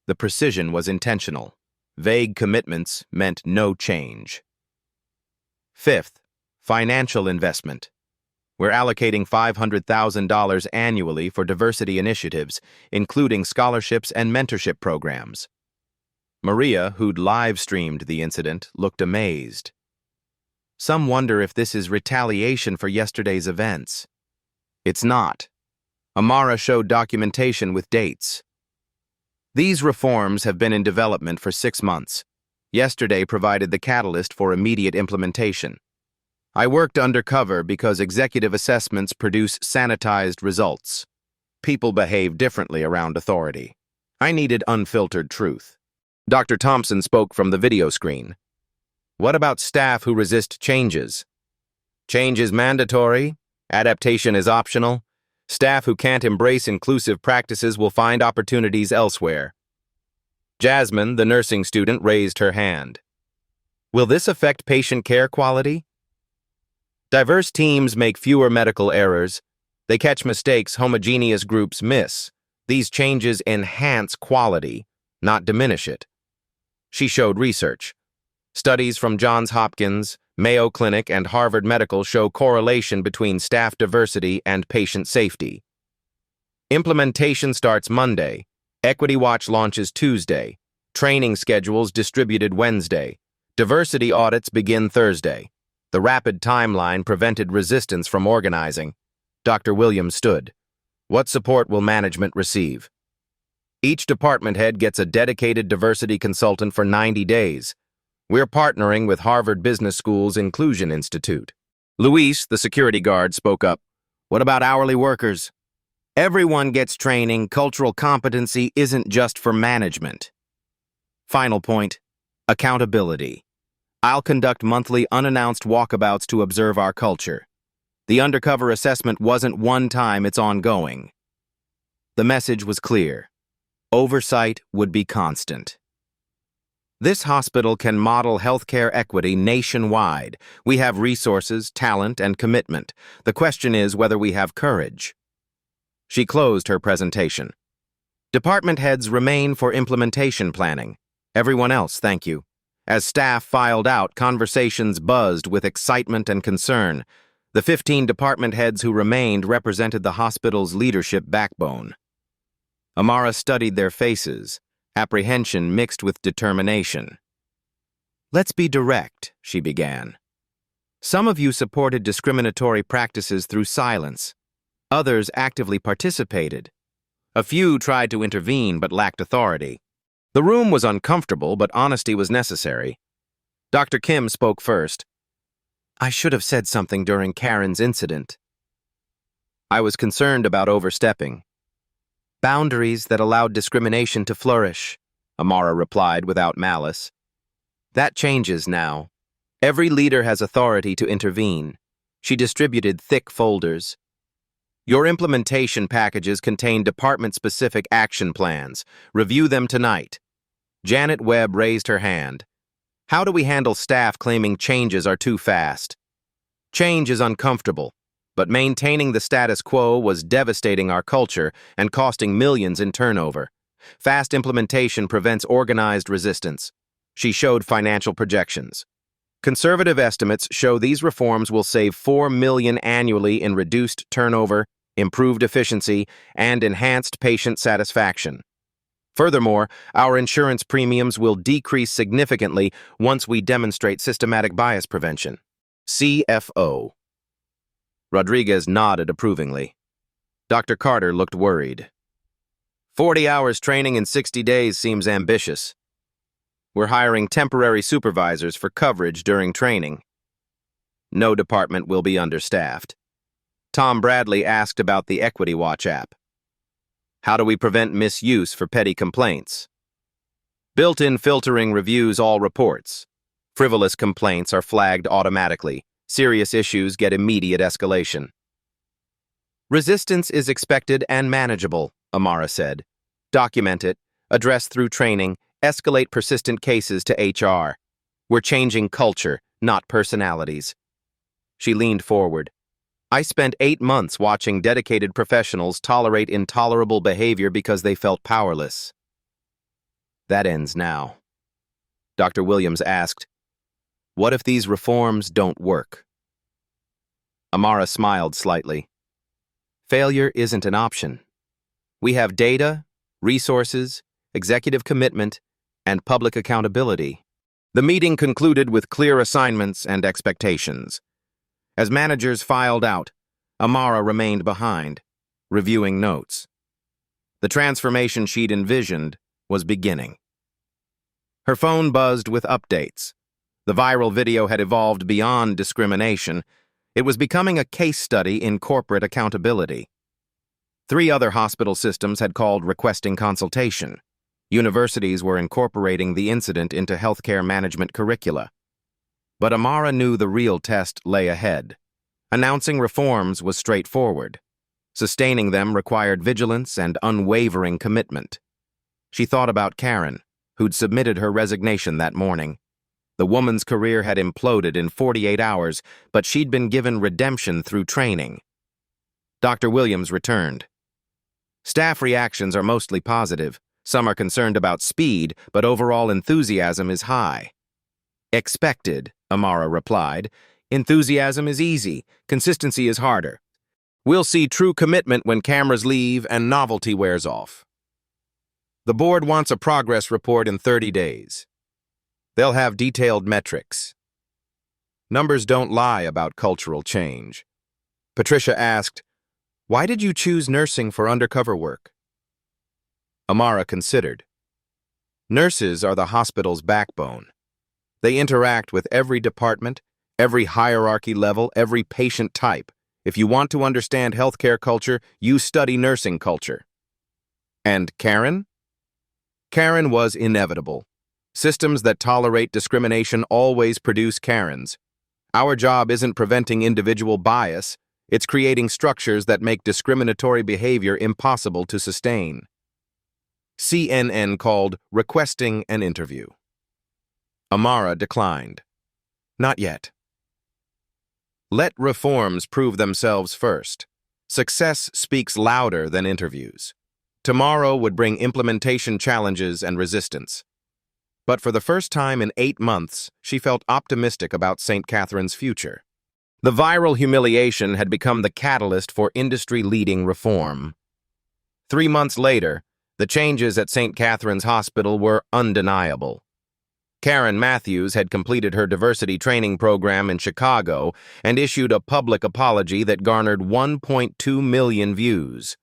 The precision was intentional. Vague commitments meant no change. Fifth, financial investment. We're allocating $500,000 annually for diversity initiatives, including scholarships and mentorship programs. Maria, who'd live-streamed the incident, looked amazed. Some wonder if this is retaliation for yesterday's events. It's not. Amara showed documentation with dates. These reforms have been in development for 6 months. Yesterday provided the catalyst for immediate implementation. I worked undercover because executive assessments produce sanitized results. People behave differently around authority. I needed unfiltered truth. Dr. Thompson spoke from the video screen. What about staff who resist changes? Change is mandatory. Adaptation is optional. Staff who can't embrace inclusive practices will find opportunities elsewhere. Jasmine, the nursing student, raised her hand. Will this affect patient care quality? Diverse teams make fewer medical errors. They catch mistakes homogeneous groups miss. These changes enhance quality, not diminish it. She showed research. Studies from Johns Hopkins, Mayo Clinic, and Harvard Medical show correlation between staff diversity and patient safety. Implementation starts Monday. Equity Watch launches Tuesday. Training schedules distributed Wednesday. Diversity audits begin Thursday. The rapid timeline prevented resistance from organizing. Dr. Williams stood. What support will management receive? Each department head gets a dedicated diversity consultant for 90 days. We're partnering with Harvard Business School's Inclusion Institute. Luis, the security guard, spoke up. What about hourly workers? Everyone gets training. Cultural competency isn't just for management. Final point, accountability. I'll conduct monthly unannounced walkabouts to observe our culture. The undercover assessment wasn't one time, it's ongoing. The message was clear. Oversight would be constant. This hospital can model healthcare equity nationwide. We have resources, talent, and commitment. The question is whether we have courage. She closed her presentation. Department heads remain for implementation planning. Everyone else, thank you. As staff filed out, conversations buzzed with excitement and concern. The 15 department heads who remained represented the hospital's leadership backbone. Amara studied their faces, apprehension mixed with determination. "Let's be direct," she began. "Some of you supported discriminatory practices through silence. Others actively participated. A few tried to intervene but lacked authority. The room was uncomfortable, but honesty was necessary. Dr. Kim spoke first. "I should have said something during Karen's incident. I was concerned about overstepping. Boundaries that allowed discrimination to flourish," Amara replied without malice. "That changes now. Every leader has authority to intervene." She distributed thick folders. "Your implementation packages contain department-specific action plans. Review them tonight." Janet Webb raised her hand. "How do we handle staff claiming changes are too fast?" "Change is uncomfortable, but maintaining the status quo was devastating our culture and costing millions in turnover. Fast implementation prevents organized resistance." She showed financial projections. "Conservative estimates show these reforms will save $4 million annually in reduced turnover, improved efficiency, and enhanced patient satisfaction. Furthermore, our insurance premiums will decrease significantly once we demonstrate systematic bias prevention." CFO. Rodriguez nodded approvingly. Dr. Carter looked worried. 40 hours training in 60 days seems ambitious. We're hiring temporary supervisors for coverage during training. No department will be understaffed. Tom Bradley asked about the Equity Watch app. How do we prevent misuse for petty complaints? Built-in filtering reviews all reports. Frivolous complaints are flagged automatically. Serious issues get immediate escalation. Resistance is expected and manageable, Amara said. Document it, address through training, escalate persistent cases to HR. We're changing culture, not personalities. She leaned forward. I spent 8 months watching dedicated professionals tolerate intolerable behavior because they felt powerless. That ends now. Dr. Williams asked, what if these reforms don't work? Amara smiled slightly. Failure isn't an option. We have data, resources, executive commitment, and public accountability. The meeting concluded with clear assignments and expectations. As managers filed out, Amara remained behind, reviewing notes. The transformation she'd envisioned was beginning. Her phone buzzed with updates. The viral video had evolved beyond discrimination. It was becoming a case study in corporate accountability. 3 other hospital systems had called requesting consultation. Universities were incorporating the incident into healthcare management curricula. But Amara knew the real test lay ahead. Announcing reforms was straightforward. Sustaining them required vigilance and unwavering commitment. She thought about Karen, who'd submitted her resignation that morning. The woman's career had imploded in 48 hours, but she'd been given redemption through training. Dr. Williams returned. Staff reactions are mostly positive. Some are concerned about speed, but overall enthusiasm is high. Expected, Amara replied. Enthusiasm is easy. Consistency is harder. We'll see true commitment when cameras leave and novelty wears off. The board wants a progress report in 30 days. They'll have detailed metrics. Numbers don't lie about cultural change. Patricia asked, why did you choose nursing for undercover work? Amara considered. Nurses are the hospital's backbone. They interact with every department, every hierarchy level, every patient type. If you want to understand healthcare culture, you study nursing culture. And Karen? Karen was inevitable. Systems that tolerate discrimination always produce Karens. Our job isn't preventing individual bias, It's creating structures that make discriminatory behavior impossible to sustain. CNN called requesting an interview. Amara declined. Not yet. Let reforms prove themselves first. Success speaks louder than interviews. Tomorrow would bring implementation challenges and resistance. But for the first time in 8 months, she felt optimistic about St. Catherine's future. The viral humiliation had become the catalyst for industry-leading reform. 3 months later, the changes at St. Catherine's Hospital were undeniable. Karen Matthews had completed her diversity training program in Chicago and issued a public apology that garnered 1.2 million views.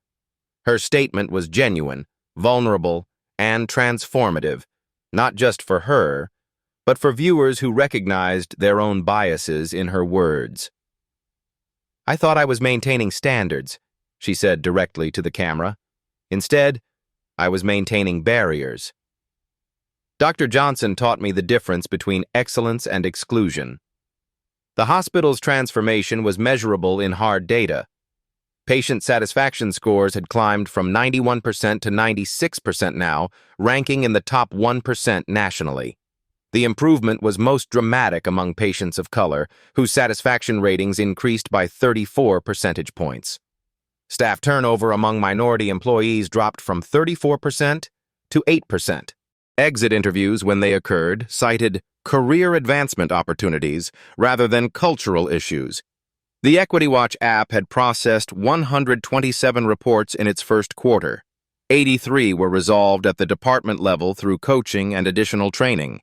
Her statement was genuine, vulnerable, and transformative, not just for her, but for viewers who recognized their own biases in her words. "I thought I was maintaining standards," she said directly to the camera. "Instead, I was maintaining barriers." Dr. Johnson taught me the difference between excellence and exclusion. The hospital's transformation was measurable in hard data. Patient satisfaction scores had climbed from 91% to 96% now, ranking in the top 1% nationally. The improvement was most dramatic among patients of color, whose satisfaction ratings increased by 34 percentage points. Staff turnover among minority employees dropped from 34% to 8%. Exit interviews, when they occurred, cited career advancement opportunities rather than cultural issues. The Equity Watch app had processed 127 reports in its first quarter. 83 were resolved at the department level through coaching and additional training.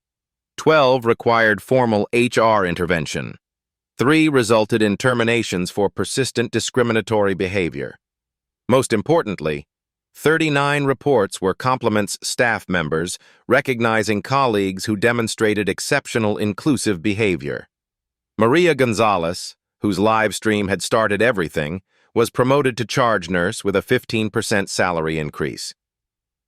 12 required formal HR intervention. 3 resulted in terminations for persistent discriminatory behavior. Most importantly, 39 reports were compliments staff members, recognizing colleagues who demonstrated exceptional inclusive behavior. Maria Gonzalez, whose live stream had started everything, was promoted to charge nurse with a 15% salary increase.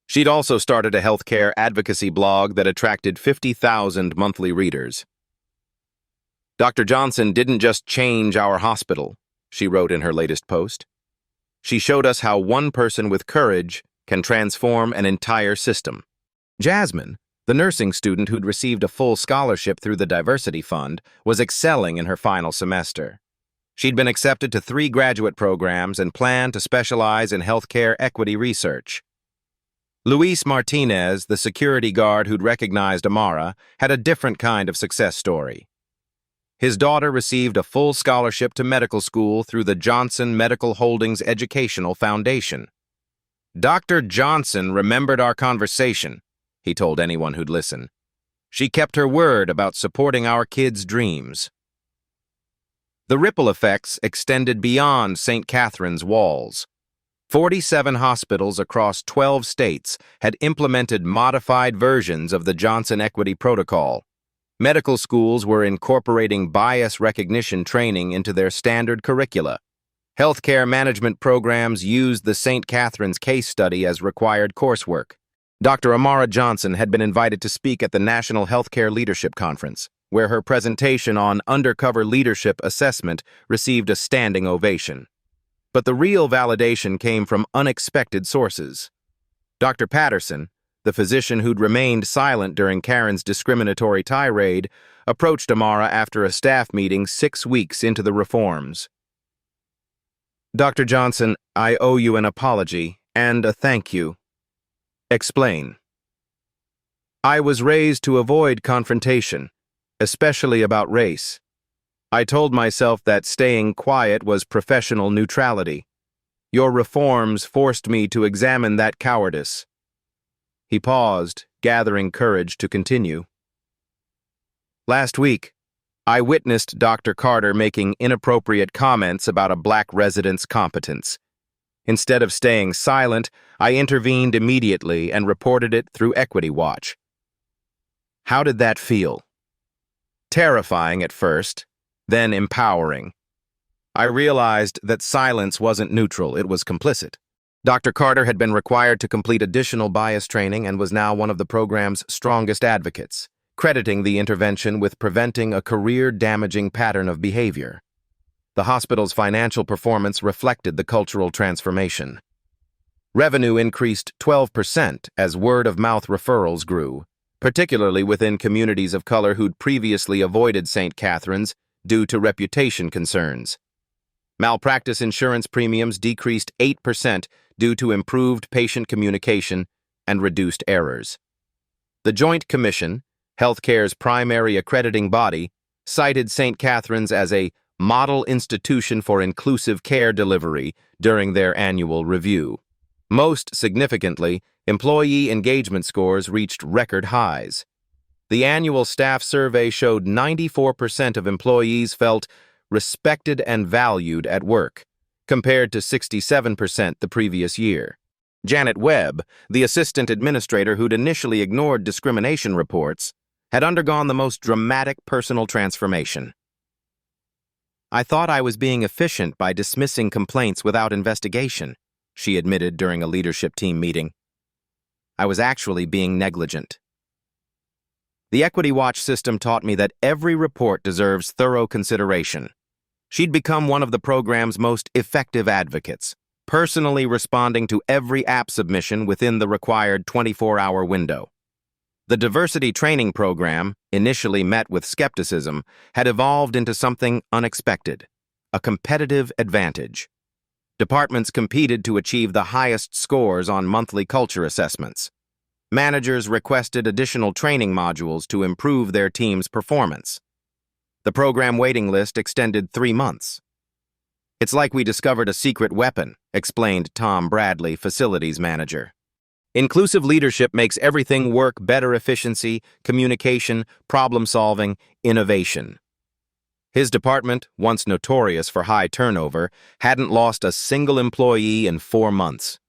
She'd also started a healthcare advocacy blog that attracted 50,000 monthly readers. "Dr. Johnson didn't just change our hospital," she wrote in her latest post. "She showed us how one person with courage can transform an entire system." Jasmine, the nursing student who'd received a full scholarship through the Diversity Fund, was excelling in her final semester. She'd been accepted to 3 graduate programs and planned to specialize in healthcare equity research. Luis Martinez, the security guard who'd recognized Amara, had a different kind of success story. His daughter received a full scholarship to medical school through the Johnson Medical Holdings Educational Foundation. "Dr. Johnson remembered our conversation," he told anyone who'd listen. "She kept her word about supporting our kids' dreams." The ripple effects extended beyond St. Catherine's walls. 47 hospitals across 12 states had implemented modified versions of the Johnson Equity Protocol. Medical schools were incorporating bias recognition training into their standard curricula. Healthcare management programs used the St. Catherine's case study as required coursework. Dr. Amara Johnson had been invited to speak at the National Healthcare Leadership Conference, where her presentation on undercover leadership assessment received a standing ovation. But the real validation came from unexpected sources. Dr. Patterson, the physician who'd remained silent during Karen's discriminatory tirade, approached Amara after a staff meeting 6 weeks into the reforms. "Dr. Johnson, I owe you an apology and a thank you." "Explain." "I was raised to avoid confrontation, especially about race. I told myself that staying quiet was professional neutrality. Your reforms forced me to examine that cowardice." He paused, gathering courage to continue. "Last week, I witnessed Dr. Carter making inappropriate comments about a black resident's competence. Instead of staying silent, I intervened immediately and reported it through Equity Watch." "How did that feel?" "Terrifying at first, then empowering. I realized that silence wasn't neutral, it was complicit." Dr. Carter had been required to complete additional bias training and was now one of the program's strongest advocates, crediting the intervention with preventing a career-damaging pattern of behavior. The hospital's financial performance reflected the cultural transformation. Revenue increased 12% as word-of-mouth referrals grew, particularly within communities of color who'd previously avoided St. Catherine's due to reputation concerns. Malpractice insurance premiums decreased 8% due to improved patient communication and reduced errors. The Joint Commission, healthcare's primary accrediting body, cited St. Catherine's as a model institution for inclusive care delivery during their annual review. Most significantly, employee engagement scores reached record highs. The annual staff survey showed 94% of employees felt respected and valued at work, compared to 67% the previous year. Janet Webb, the assistant administrator who'd initially ignored discrimination reports, had undergone the most dramatic personal transformation. "I thought I was being efficient by dismissing complaints without investigation," she admitted during a leadership team meeting. "I was actually being negligent." The Equity Watch system taught me that every report deserves thorough consideration. She'd become one of the program's most effective advocates, personally responding to every app submission within the required 24-hour window. The diversity training program, initially met with skepticism, had evolved into something unexpected, a competitive advantage. Departments competed to achieve the highest scores on monthly culture assessments. Managers requested additional training modules to improve their team's performance. The program waiting list extended 3 months. "It's like we discovered a secret weapon," explained Tom Bradley, facilities manager. "Inclusive leadership makes everything work better: efficiency, communication, problem-solving, innovation." His department, once notorious for high turnover, hadn't lost a single employee in 4 months.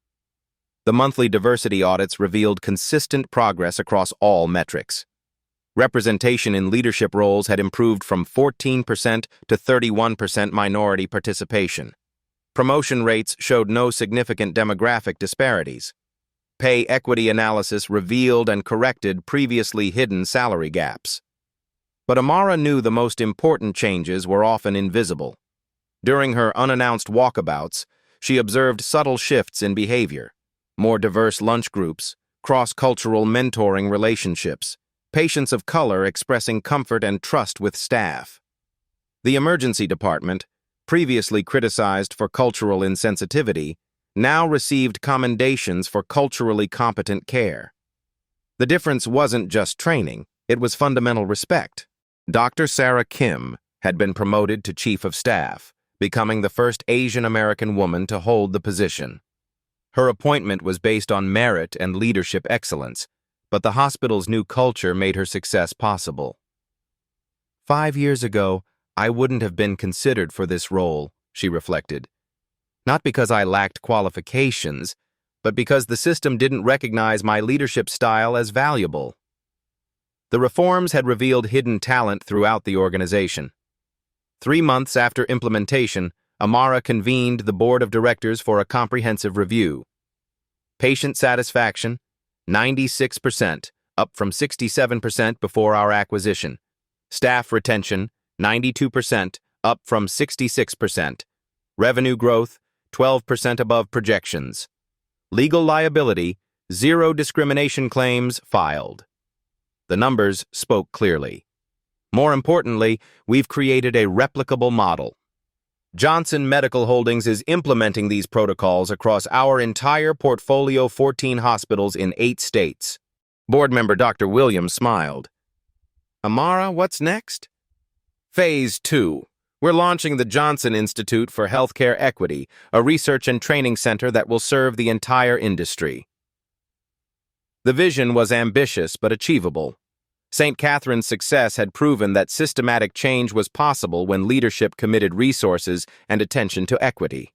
The monthly diversity audits revealed consistent progress across all metrics. Representation in leadership roles had improved from 14% to 31% minority participation. Promotion rates showed no significant demographic disparities. Pay equity analysis revealed and corrected previously hidden salary gaps. But Amara knew the most important changes were often invisible. During her unannounced walkabouts, she observed subtle shifts in behavior: more diverse lunch groups, cross-cultural mentoring relationships, patients of color expressing comfort and trust with staff. The emergency department, previously criticized for cultural insensitivity, now received commendations for culturally competent care. The difference wasn't just training, it was fundamental respect. Dr. Sarah Kim had been promoted to chief of staff, becoming the first Asian American woman to hold the position. Her appointment was based on merit and leadership excellence, but the hospital's new culture made her success possible. "5 years ago, I wouldn't have been considered for this role," she reflected. "Not because I lacked qualifications, but because the system didn't recognize my leadership style as valuable." The reforms had revealed hidden talent throughout the organization. 3 months after implementation, Amara convened the board of directors for a comprehensive review. Patient satisfaction, 96%, up from 67% before our acquisition. Staff retention, 92%, up from 66%. Revenue growth, 12% above projections. Legal liability, 0 discrimination claims filed. The numbers spoke clearly. More importantly, we've created a replicable model. Johnson Medical Holdings is implementing these protocols across our entire portfolio, 14 hospitals in 8 states. Board member Dr. Williams smiled. "Amara, what's next?" "Phase 2. We're launching the Johnson Institute for Healthcare Equity, a research and training center that will serve the entire industry." The vision was ambitious but achievable. St. Catherine's success had proven that systematic change was possible when leadership committed resources and attention to equity.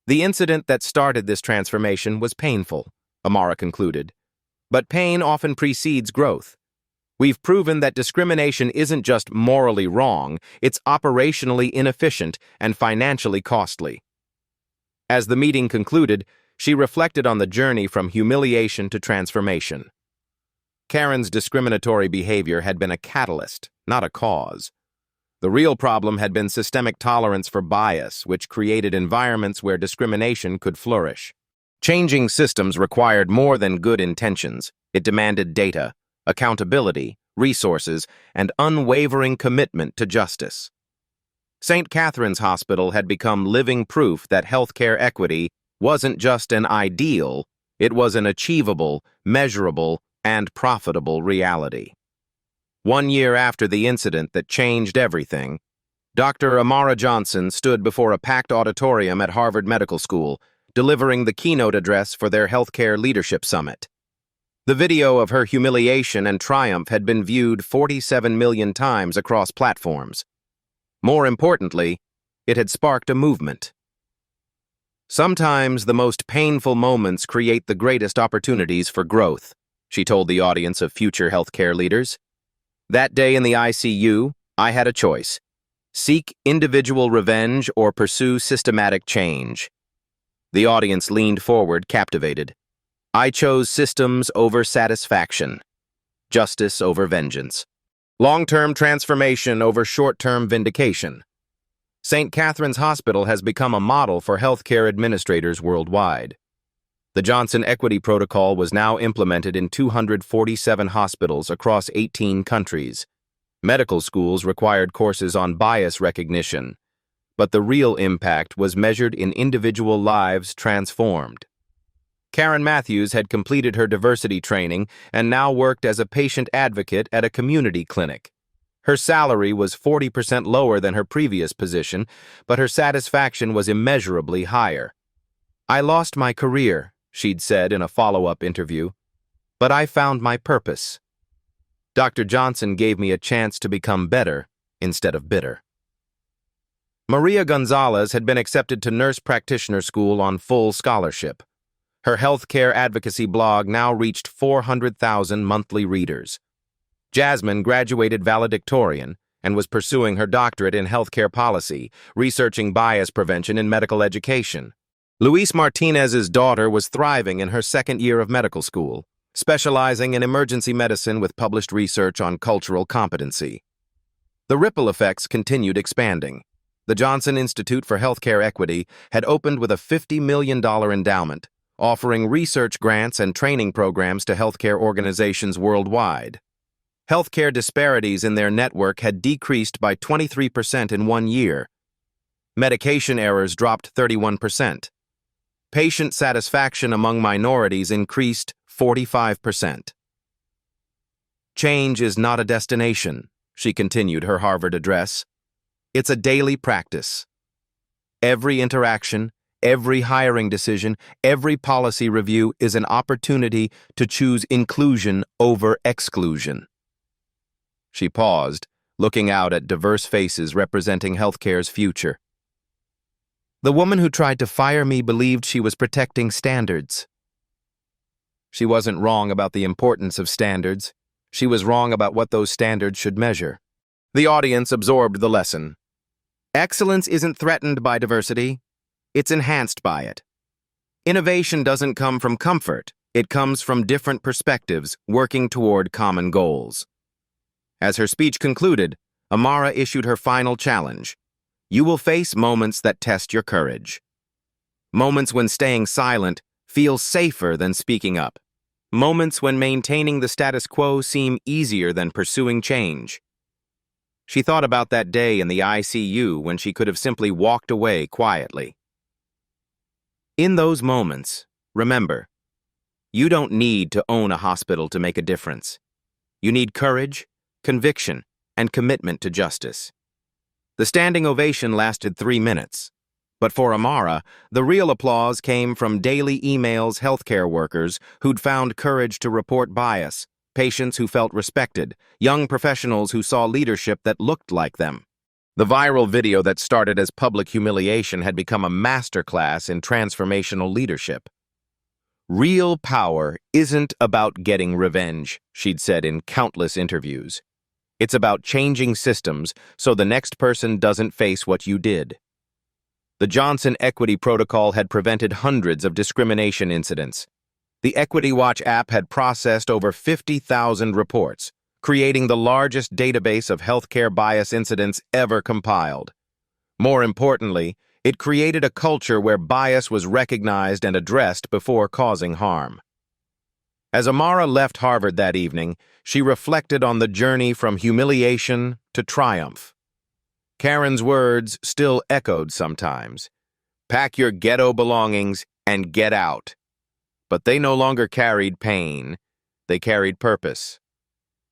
The incident that started this transformation was painful, Amara concluded. But pain often precedes growth. We've proven that discrimination isn't just morally wrong, it's operationally inefficient and financially costly. As the meeting concluded, she reflected on the journey from humiliation to transformation. Karen's discriminatory behavior had been a catalyst, not a cause. The real problem had been systemic tolerance for bias, which created environments where discrimination could flourish. Changing systems required more than good intentions. It demanded data, accountability, resources, and unwavering commitment to justice. St. Catherine's Hospital had become living proof that healthcare equity wasn't just an ideal, it was an achievable, measurable, and profitable reality. 1 year after the incident that changed everything, Dr. Amara Johnson stood before a packed auditorium at Harvard Medical School, delivering the keynote address for their Healthcare Leadership Summit. The video of her humiliation and triumph had been viewed 47 million times across platforms. More importantly, it had sparked a movement. Sometimes the most painful moments create the greatest opportunities for growth, she told the audience of future healthcare leaders. That day in the ICU, I had a choice: seek individual revenge or pursue systematic change. The audience leaned forward, captivated. I chose systems over satisfaction, justice over vengeance, long-term transformation over short-term vindication. St. Catherine's Hospital has become a model for healthcare administrators worldwide. The Johnson Equity Protocol was now implemented in 247 hospitals across 18 countries. Medical schools required courses on bias recognition, but the real impact was measured in individual lives transformed. Karen Matthews had completed her diversity training and now worked as a patient advocate at a community clinic. Her salary was 40% lower than her previous position, but her satisfaction was immeasurably higher. I lost my career, she'd said in a follow-up interview, but I found my purpose. Dr. Johnson gave me a chance to become better instead of bitter. Maria Gonzalez had been accepted to nurse practitioner school on full scholarship. Her healthcare advocacy blog now reached 400,000 monthly readers. Jasmine graduated valedictorian and was pursuing her doctorate in healthcare policy, researching bias prevention in medical education. Luis Martinez's daughter was thriving in her second year of medical school, specializing in emergency medicine with published research on cultural competency. The ripple effects continued expanding. The Johnson Institute for Healthcare Equity had opened with a $50 million endowment, offering research grants and training programs to healthcare organizations worldwide. Healthcare disparities in their network had decreased by 23% in 1 year. Medication errors dropped 31%. Patient satisfaction among minorities increased 45%. Change is not a destination, she continued her Harvard address. It's a daily practice. Every interaction, every hiring decision, every policy review is an opportunity to choose inclusion over exclusion. She paused, looking out at diverse faces representing healthcare's future. The woman who tried to fire me believed she was protecting standards. She wasn't wrong about the importance of standards. She was wrong about what those standards should measure. The audience absorbed the lesson. Excellence isn't threatened by diversity. It's enhanced by it. Innovation doesn't come from comfort. It comes from different perspectives working toward common goals. As her speech concluded, Amara issued her final challenge. You will face moments that test your courage. Moments when staying silent feels safer than speaking up. Moments when maintaining the status quo seem easier than pursuing change. She thought about that day in the ICU when she could have simply walked away quietly. In those moments, remember, you don't need to own a hospital to make a difference. You need courage, conviction, and commitment to justice. The standing ovation lasted 3 minutes, but for Amara, the real applause came from daily emails healthcare workers who'd found courage to report bias, patients who felt respected, young professionals who saw leadership that looked like them. The viral video that started as public humiliation had become a masterclass in transformational leadership. Real power isn't about getting revenge, she'd said in countless interviews. It's about changing systems so the next person doesn't face what you did. The Johnson Equity Protocol had prevented hundreds of discrimination incidents. The Equity Watch app had processed over 50,000 reports, creating the largest database of healthcare bias incidents ever compiled. More importantly, it created a culture where bias was recognized and addressed before causing harm. As Amara left Harvard that evening, she reflected on the journey from humiliation to triumph. Karen's words still echoed sometimes. Pack your ghetto belongings and get out. But they no longer carried pain. They carried purpose.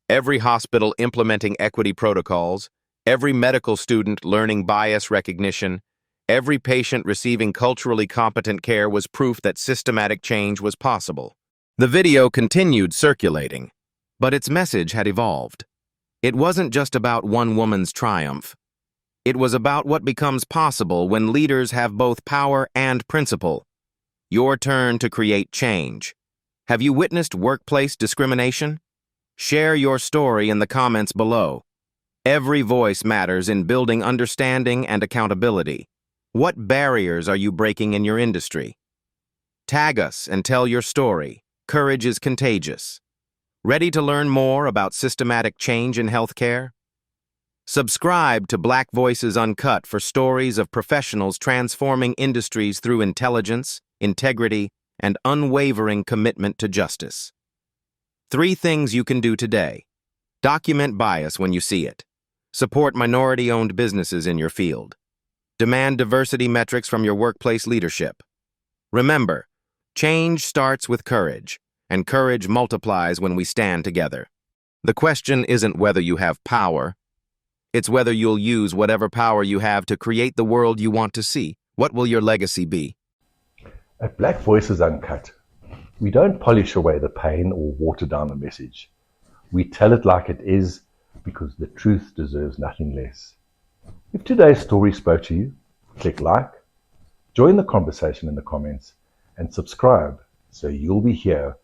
Every hospital implementing equity protocols, every medical student learning bias recognition, every patient receiving culturally competent care was proof that systematic change was possible. The video continued circulating, but its message had evolved. It wasn't just about one woman's triumph. It was about what becomes possible when leaders have both power and principle. Your turn to create change. Have you witnessed workplace discrimination? Share your story in the comments below. Every voice matters in building understanding and accountability. What barriers are you breaking in your industry? Tag us and tell your story. Courage is contagious. Ready to learn more about systematic change in healthcare? Subscribe to Black Voices Uncut for stories of professionals transforming industries through intelligence, integrity, and unwavering commitment to justice. 3 things you can do today. Document bias when you see it. Support minority-owned businesses in your field. Demand diversity metrics from your workplace leadership. Remember, change starts with courage, and courage multiplies when we stand together. The question isn't whether you have power. It's whether you'll use whatever power you have to create the world you want to see. What will your legacy be? At Black Voices Uncut, we don't polish away the pain or water down the message. We tell it like it is because the truth deserves nothing less. If today's story spoke to you, click like, join the conversation in the comments, and subscribe so you'll be here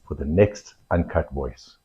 for the next Uncut Voice.